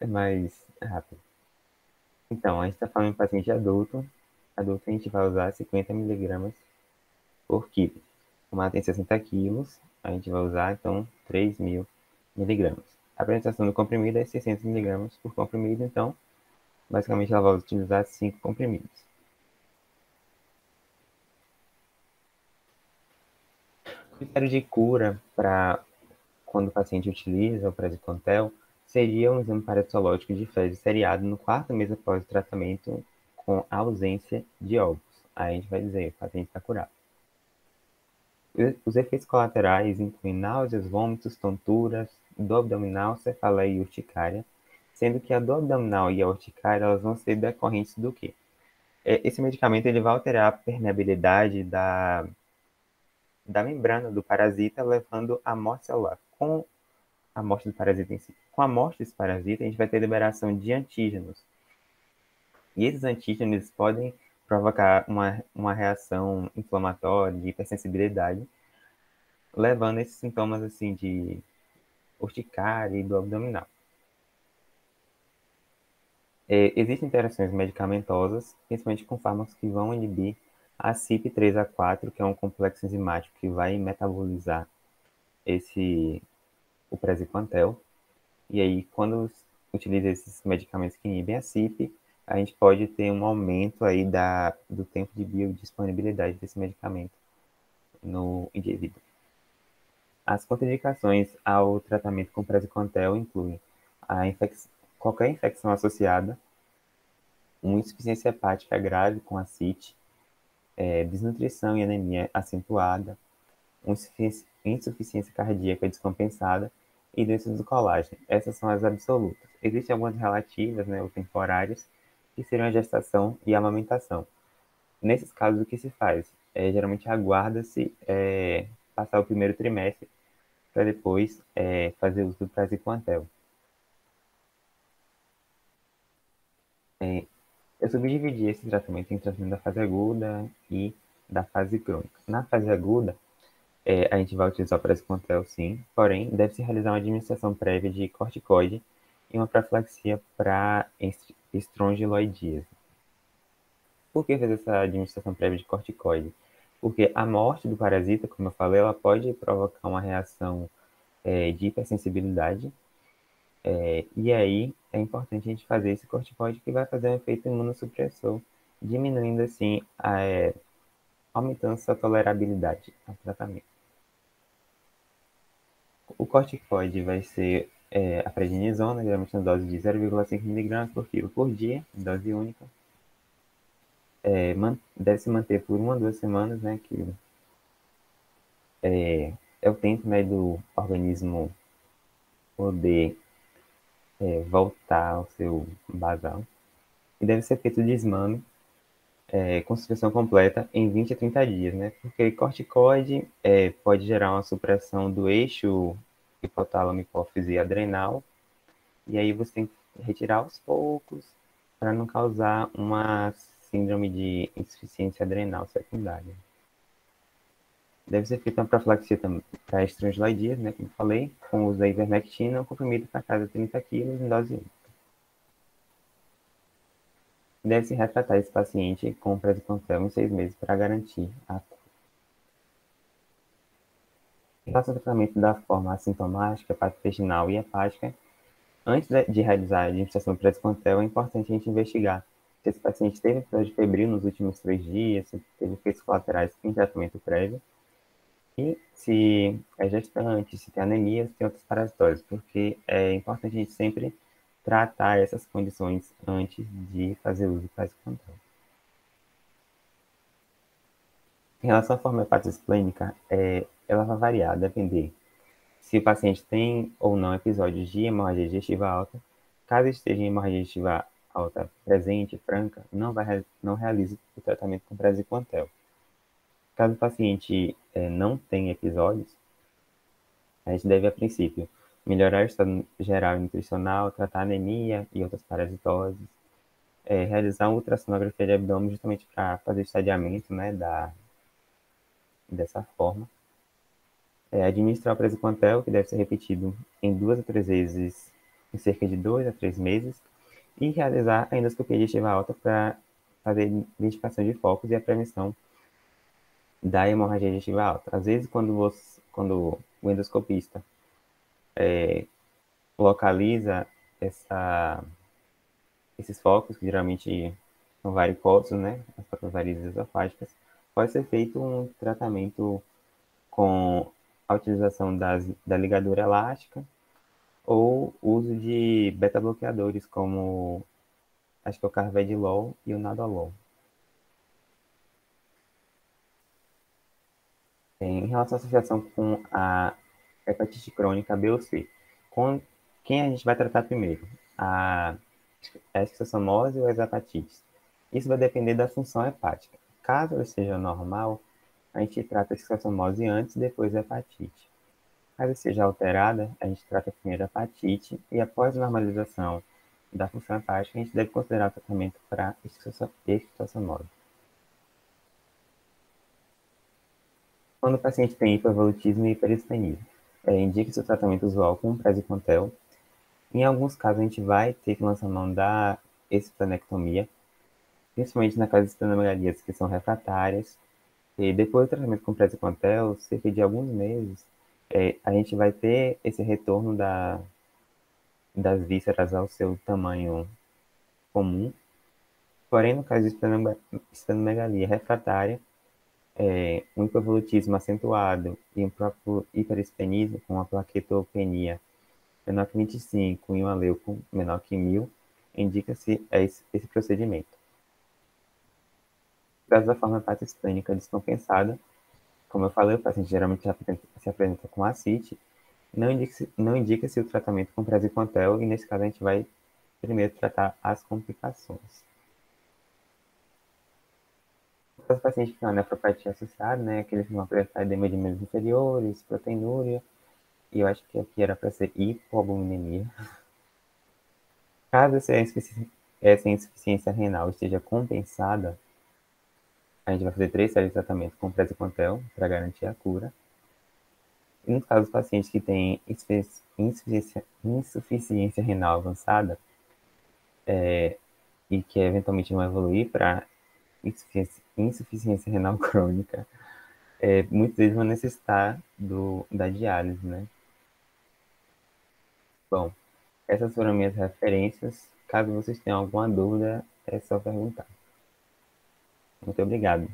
é mais rápido. Então, a gente está falando de paciente adulto. Adulto a gente vai usar 50 miligramas por quilo. Como ela tem 60 quilos, a gente vai usar, então, 3.000 miligramas. A apresentação do comprimido é 600 miligramas por comprimido, então, basicamente ela vai utilizar 5 comprimidos. O critério de cura para quando o paciente utiliza o praziquantel seria um exame parasitológico de fezes seriado no quarto mês após o tratamento com ausência de ovos. Aí a gente vai dizer, o paciente está curado. Os efeitos colaterais incluem náuseas, vômitos, tonturas, dor abdominal, cefaleia e urticária, sendo que a dor abdominal e a urticária elas vão ser decorrentes do quê? Esse medicamento ele vai alterar a permeabilidade da membrana do parasita, levando à morte celular. Com a morte do parasita em si. Com a morte desse parasita, a gente vai ter liberação de antígenos. E esses antígenos podem provocar uma reação inflamatória, de hipersensibilidade, levando a esses sintomas assim de urticária e do abdominal. Existem interações medicamentosas, principalmente com fármacos que vão inibir a CYP3A4, que é um complexo enzimático que vai metabolizar o praziquantel. E aí, quando utiliza esses medicamentos que inibem a CYP, a gente pode ter um aumento aí do tempo de biodisponibilidade desse medicamento no indivíduo. As contraindicações ao tratamento com praziquantel incluem qualquer infecção associada, uma insuficiência hepática grave com ascite, desnutrição e anemia acentuada, uma insuficiência cardíaca descompensada e doenças do colágeno. Essas são as absolutas. Existem algumas relativas, né, ou temporárias, que seriam a gestação e a amamentação. Nesses casos, o que se faz? Geralmente aguarda-se passar o primeiro trimestre para depois fazer uso do praziquantel. Eu subdividi esse tratamento em tratamento da fase aguda e da fase crônica. Na fase aguda, a gente vai utilizar o praziquantel, sim, porém, deve-se realizar uma administração prévia de corticoide e uma profilaxia para estrongiloidíase. Por que fazer essa administração prévia de corticoide? Porque a morte do parasita, como eu falei, ela pode provocar uma reação de hipersensibilidade, e aí é importante a gente fazer esse corticoide que vai fazer um efeito imunossupressor, diminuindo assim, aumentando sua tolerabilidade ao tratamento. O corticoide vai ser a prednisona, geralmente na dose de 0,5 mg por quilo por dia, em dose única. Deve se manter por 1 a 2 semanas, né, que é o tempo, né, do organismo poder voltar ao seu basal. E deve ser feito desmame com supressão completa em 20 a 30 dias, né? Porque corticoide pode gerar uma supressão do eixo hipotálamo, hipófise e adrenal, e aí você tem que retirar aos poucos para não causar uma síndrome de insuficiência adrenal secundária. Deve ser feita uma profilaxia para estrangiloidias, né, como falei, com o uso da ivermectina, um comprimido para cada 30 quilos em dose única. Deve-se retratar esse paciente com praziquantel em 6 meses para garantir a cura. Em relação ao tratamento da forma assintomática, hepatointestinal e hepática, antes de realizar a administração do praziquantel, é importante a gente investigar se esse paciente teve episódio febril nos últimos 3 dias, se teve efeitos colaterais em tratamento prévio, e se é gestante, se tem anemia, se tem outros parasitórios, porque é importante a gente sempre tratar essas condições antes de fazer uso do praziquantel. Em relação à forma hepatite esplênica, ela vai variar, depender se o paciente tem ou não episódios de hemorragia digestiva alta. Caso esteja em hemorragia digestiva alta presente, franca, não realize o tratamento com praziquantel. Caso o paciente não tenha episódios, a gente deve, a princípio, melhorar o estado geral e nutricional, tratar anemia e outras parasitoses, realizar uma ultrassonografia de abdômen justamente para fazer estadiamento, né, dessa forma. Administrar o praziquantel, que deve ser repetido em 2 a 3 vezes em cerca de 2 a 3 meses, e realizar a endoscopia digestiva alta para fazer identificação de focos e a prevenção da hemorragia digestiva alta. Às vezes, quando o endoscopista localiza esses focos, que geralmente são varicosos, né, as varizes esofágicas, pode ser feito um tratamento com a utilização da ligadura elástica ou uso de beta-bloqueadores, como acho que é o carvedilol e o nadolol. Em relação à associação com a hepatite crônica B ou C, com quem a gente vai tratar primeiro? A esquistossomose ou as hepatites? Isso vai depender da função hepática. Caso ela esteja normal, a gente trata a esquistossomose antes e depois a hepatite. Caso esteja alterada, a gente trata primeiro a hepatite e após a normalização da função hepática, a gente deve considerar o tratamento para esquistossomose. Quando o paciente tem hipovolutismo e hiperesplenia, indica-se o tratamento usual com praziquantel. Em alguns casos, a gente vai ter que lançar mão da esplenectomia, principalmente naquelas esplenomelalias que são refratárias. E depois do tratamento com praziquantel, cerca de alguns meses, a gente vai ter esse retorno das vísceras ao seu tamanho comum. Porém, no caso de esplenomegalia refratária, um hipovolutismo acentuado e um próprio hiperespenismo com uma plaquetopenia menor que 25 e um leuco menor que 1000, indica-se esse procedimento. No caso da forma hepática esplênica descompensada, como eu falei, o paciente geralmente se apresenta com ascite, não indica-se o tratamento com praziquantel e nesse caso a gente vai primeiro tratar as complicações. Os pacientes que têm nefropatia associada, né, aqueles que vão apresentar edema de membros inferiores, proteinúria, e eu acho que aqui era para ser hipoalbuminemia. Caso essa insuficiência renal esteja compensada, a gente vai fazer 3 séries de tratamento com praziquantel para garantir a cura. E no caso dos pacientes que têm insuficiência renal avançada e que eventualmente vão evoluir para insuficiência renal crônica, muitos deles vão necessitar da diálise, né? Bom, essas foram minhas referências. Caso vocês tenham alguma dúvida, é só perguntar. Muito obrigado.